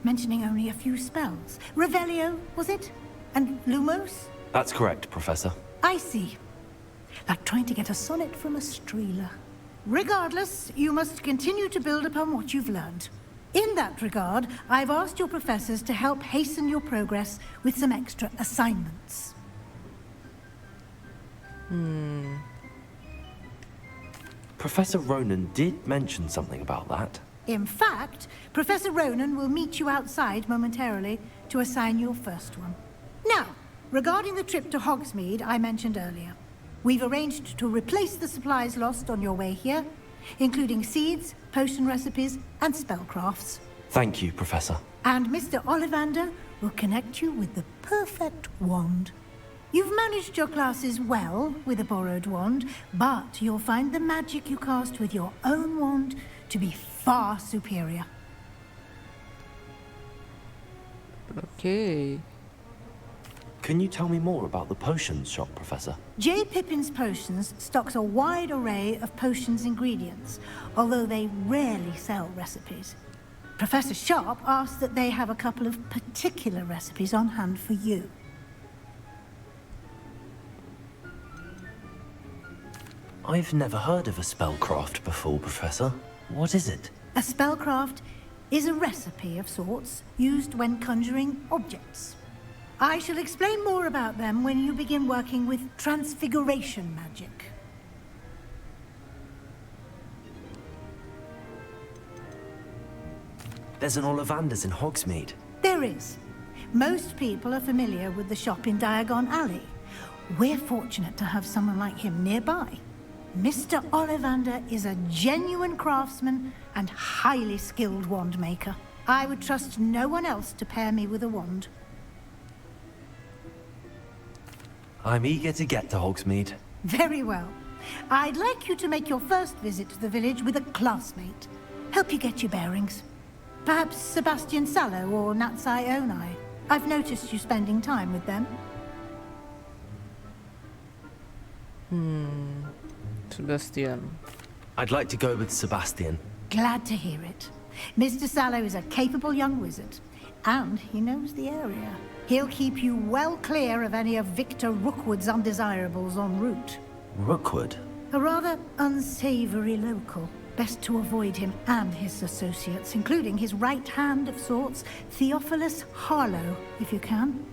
mentioning only a few spells. Revelio, was it? And Lumos? That's correct, Professor. I see. Like trying to get a sonnet from a streeler. Regardless, you must continue to build upon what you've learned. In that regard, I've asked your professors to help hasten your progress with some extra assignments. Professor Ronan did mention something about that. In fact, Professor Ronan will meet you outside momentarily to assign your first one. Now, regarding the trip to Hogsmeade I mentioned earlier, we've arranged to replace the supplies lost on your way here, including seeds, potion recipes, and spellcrafts. Thank you, Professor. And Mr. Ollivander will connect you with the perfect wand. You've managed your classes well with a borrowed wand, but you'll find the magic you cast with your own wand to be far superior. Okay. Can you tell me more about the potions shop, Professor? J. Pippin's Potions stocks a wide array of potions ingredients, although they rarely sell recipes. Professor Sharp asked that they have a couple of particular recipes on hand for you. I've never heard of a spellcraft before, Professor. What is it? A spellcraft is a recipe of sorts used when conjuring objects. I shall explain more about them when you begin working with transfiguration magic. There's an Ollivander's in Hogsmeade. There is. Most people are familiar with the shop in Diagon Alley. We're fortunate to have someone like him nearby. Mr. Ollivander is a genuine craftsman and highly skilled wand maker. I would trust no one else to pair me with a wand. I'm eager to get to Hogsmeade. Very well. I'd like you to make your first visit to the village with a classmate. Help you get your bearings. Perhaps Sebastian Sallow or Natsai Onai. I've noticed you spending time with them. Sebastian. I'd like to go with Sebastian. Glad to hear it. Mr. Sallow is a capable young wizard, and he knows the area. He'll keep you well clear of any of Victor Rookwood's undesirables en route. Rookwood? A rather unsavory local. Best to avoid him and his associates, including his right hand of sorts, Theophilus Harlow, if you can.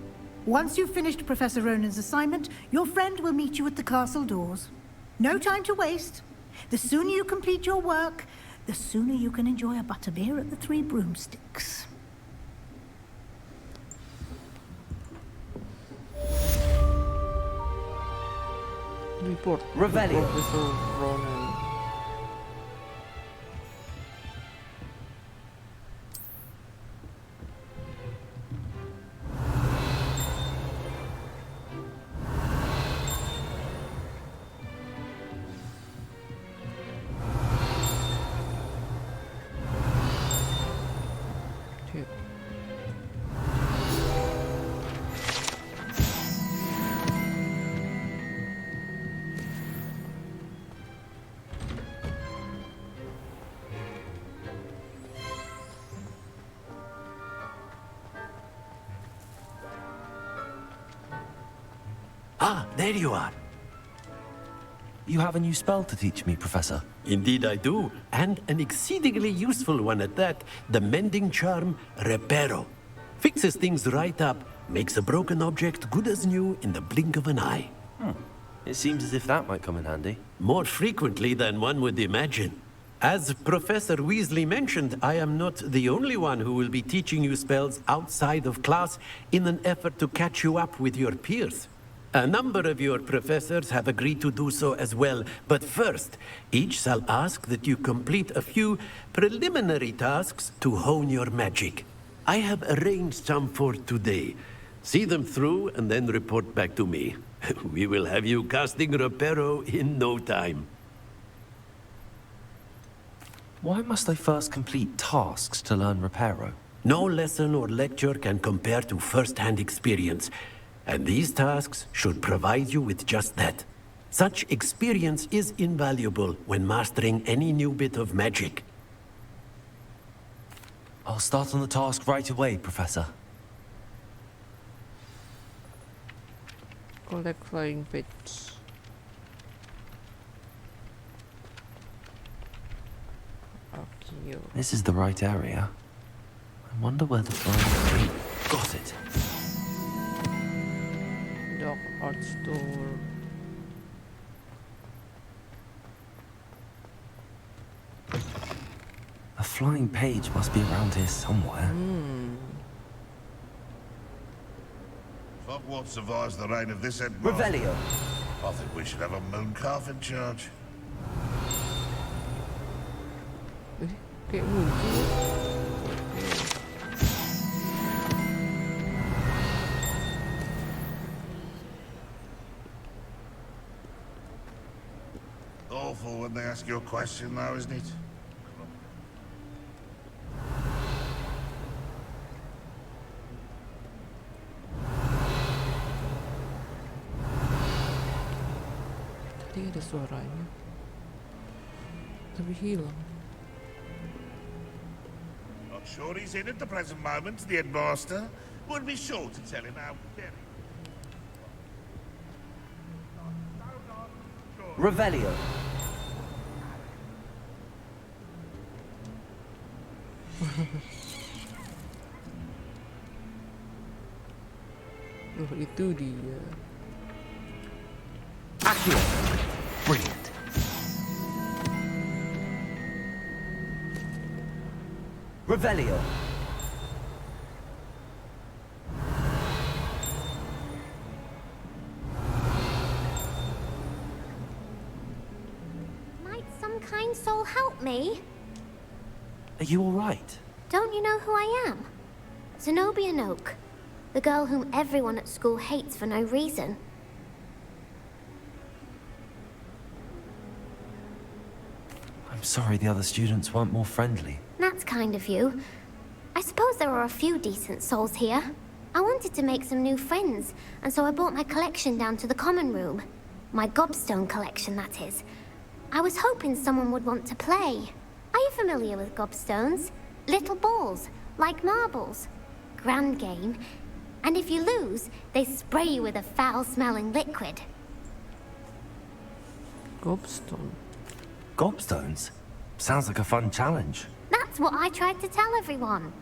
Once you've finished Professor Ronan's assignment, your friend will meet you at the castle doors. No time to waste. The sooner you complete your work, the sooner you can enjoy a butterbeer at the Three Broomsticks. Report. Revelio. Professor Ronan. Ah, there you are. You have a new spell to teach me, Professor. Indeed I do, and an exceedingly useful one at that. The mending charm, Reparo. Fixes things right up, makes a broken object good as new in the blink of an eye. It seems as if that might come in handy. More frequently than one would imagine. As Professor Weasley mentioned, I am not the only one who will be teaching you spells outside of class in an effort to catch you up with your peers. A number of your professors have agreed to do so as well, but first, each shall ask that you complete a few preliminary tasks to hone your magic. I have arranged some for today. See them through and then report back to me. We will have you casting Reparo in no time. Why must I first complete tasks to learn Reparo? No lesson or lecture can compare to first-hand experience. And these tasks should provide you with just that. Such experience is invaluable when mastering any new bit of magic. I'll start on the task right away, Professor. Collect flying bits. Okay. This is the right area. I wonder where the flying... Got it. Dock art store. A flying page must be around here somewhere. Hogwarts survives the reign of this headmaster. Revelio. I think we should have a moon calf in charge. Kayak mungkin. Awful when they ask you a question, though, isn't it? Tadi ada suaranya, tapi hilang. Not sure he's in at the present moment, the headmaster. Would be sure to tell him how very... Revelio. Oh, itu dia. Accio. Brilliant. Revelio. Might some kind soul help me? Are you all right? Don't you know who I am? Zenobia Noak, the girl whom everyone at school hates for no reason. I'm sorry the other students weren't more friendly. That's kind of you. I suppose there are a few decent souls here. I wanted to make some new friends, and so I brought my collection down to the common room. My gobstone collection, that is. I was hoping someone would want to play. Are you familiar with gobstones? Little balls, like marbles. Grand game. And if you lose, they spray you with a foul-smelling liquid. Gobstone. Gobstones? Sounds like a fun challenge. That's what I tried to tell everyone.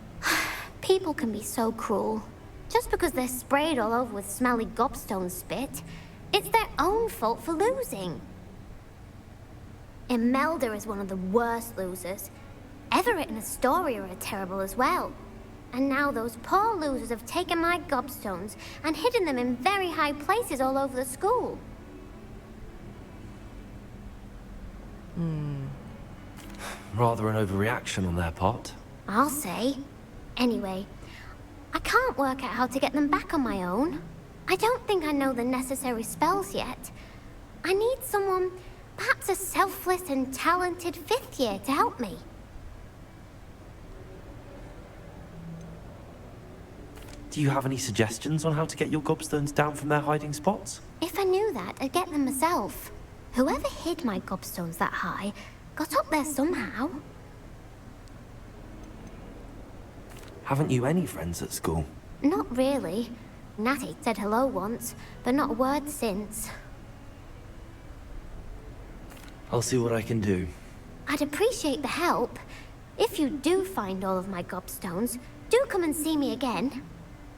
People can be so cruel. Just because they're sprayed all over with smelly gobstone spit, it's their own fault for losing. Imelda is one of the worst losers. Everett and Astoria are terrible as well. And now those poor losers have taken my gobstones and hidden them in very high places all over the school. Rather an overreaction on their part. I'll say. Anyway, I can't work out how to get them back on my own. I don't think I know the necessary spells yet. I need someone, perhaps a selfless and talented 5th year to help me. Do you have any suggestions on how to get your gobstones down from their hiding spots? If I knew that, I'd get them myself. Whoever hid my gobstones that high got up there somehow. Haven't you any friends at school? Not really. Natty said hello once, but not a word since. I'll see what I can do. I'd appreciate the help. If you do find all of my gobstones, do come and see me again.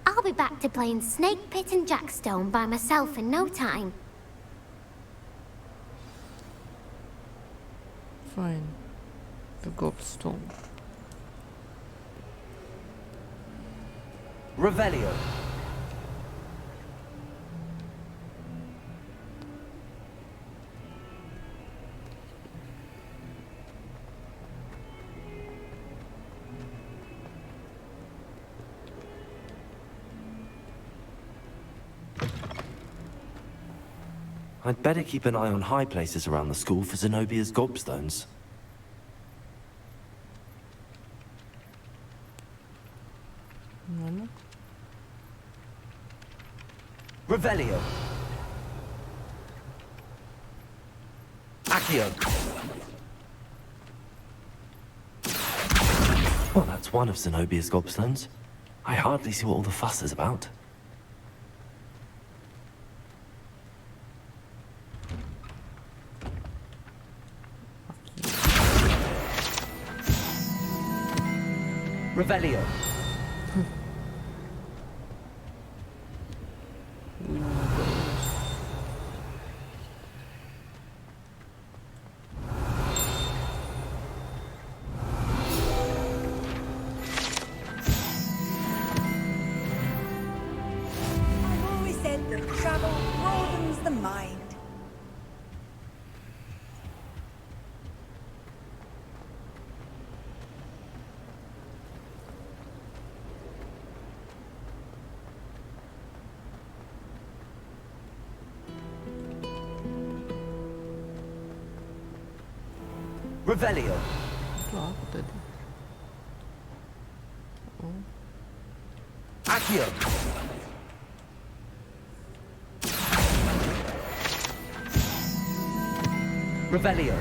I'll be back to playing Snake Pit and Jackstone by myself in no time. Fine. The gobstone. Revelio. I'd better keep an eye on high places around the school for Zenobia's gobstones. Mana? Revelio. Accio. Well, that's one of Zenobia's gobstones. I hardly see what all the fuss is about. Revelio. I've always said that travel broadens the mind. Revelio. Itu apa tadi? Oh. Accio. Revelio.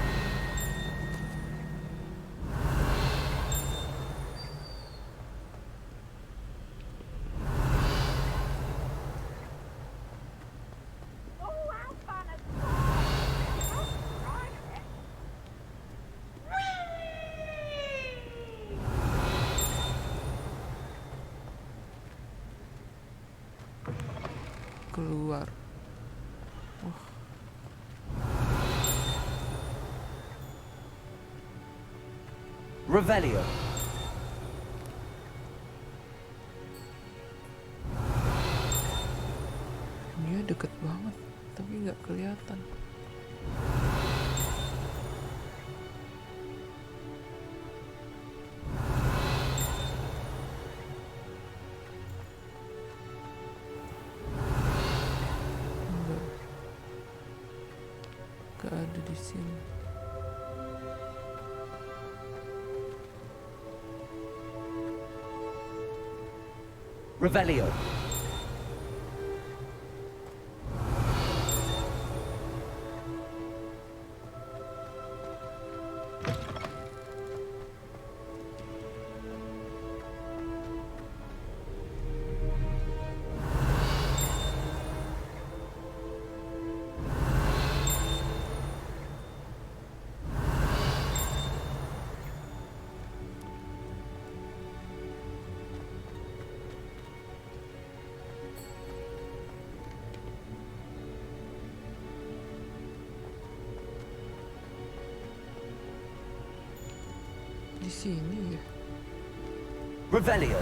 Keluar. Oh. Revelio. Ini deket banget, tapi nggak kelihatan. Nggak ada di sini. Revelio. Di sini ya. Revelio.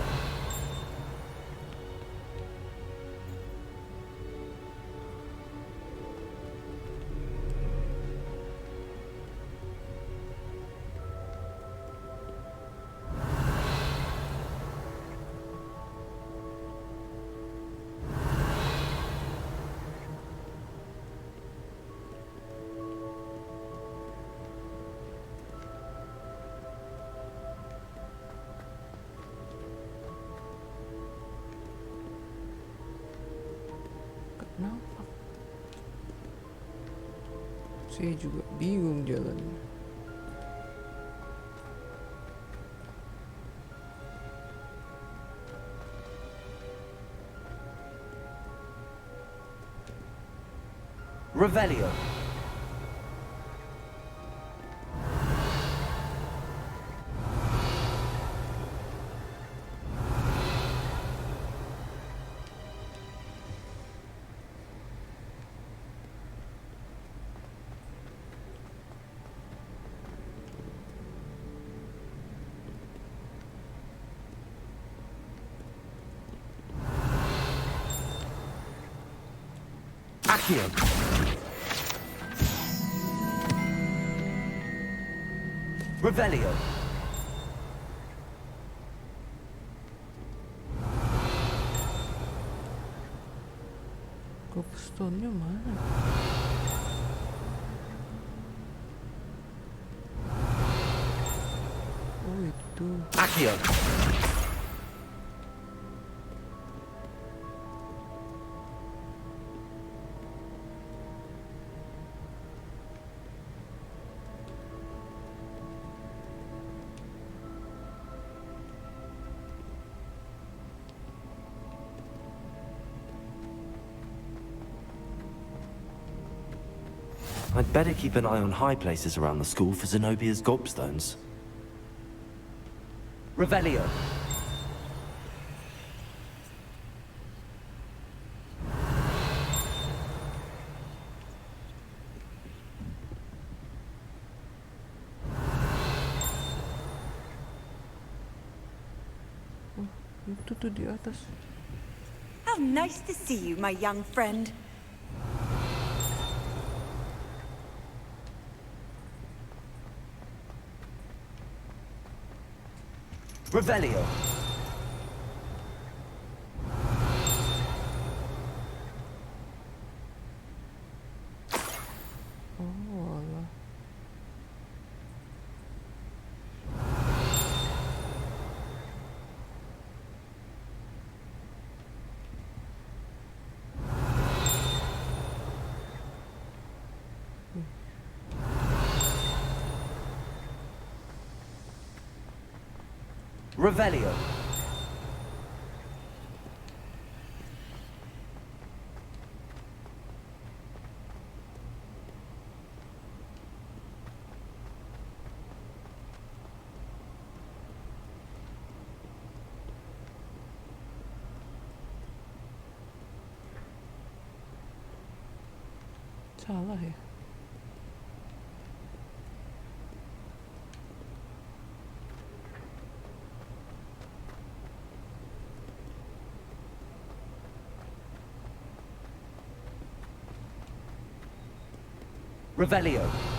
Kenapa? Saya juga bingung jalannya. Revelio. Accio. Revelio. Cobblestone-nya mana? Oh itu. Accio. I'd better keep an eye on high places around the school for Zenobia's gobstones. Revelio. Oh, itu tuh di atas. How nice to see you, my young friend. Revelio. Oh, alah. Revelio. Salah ya. Revelio.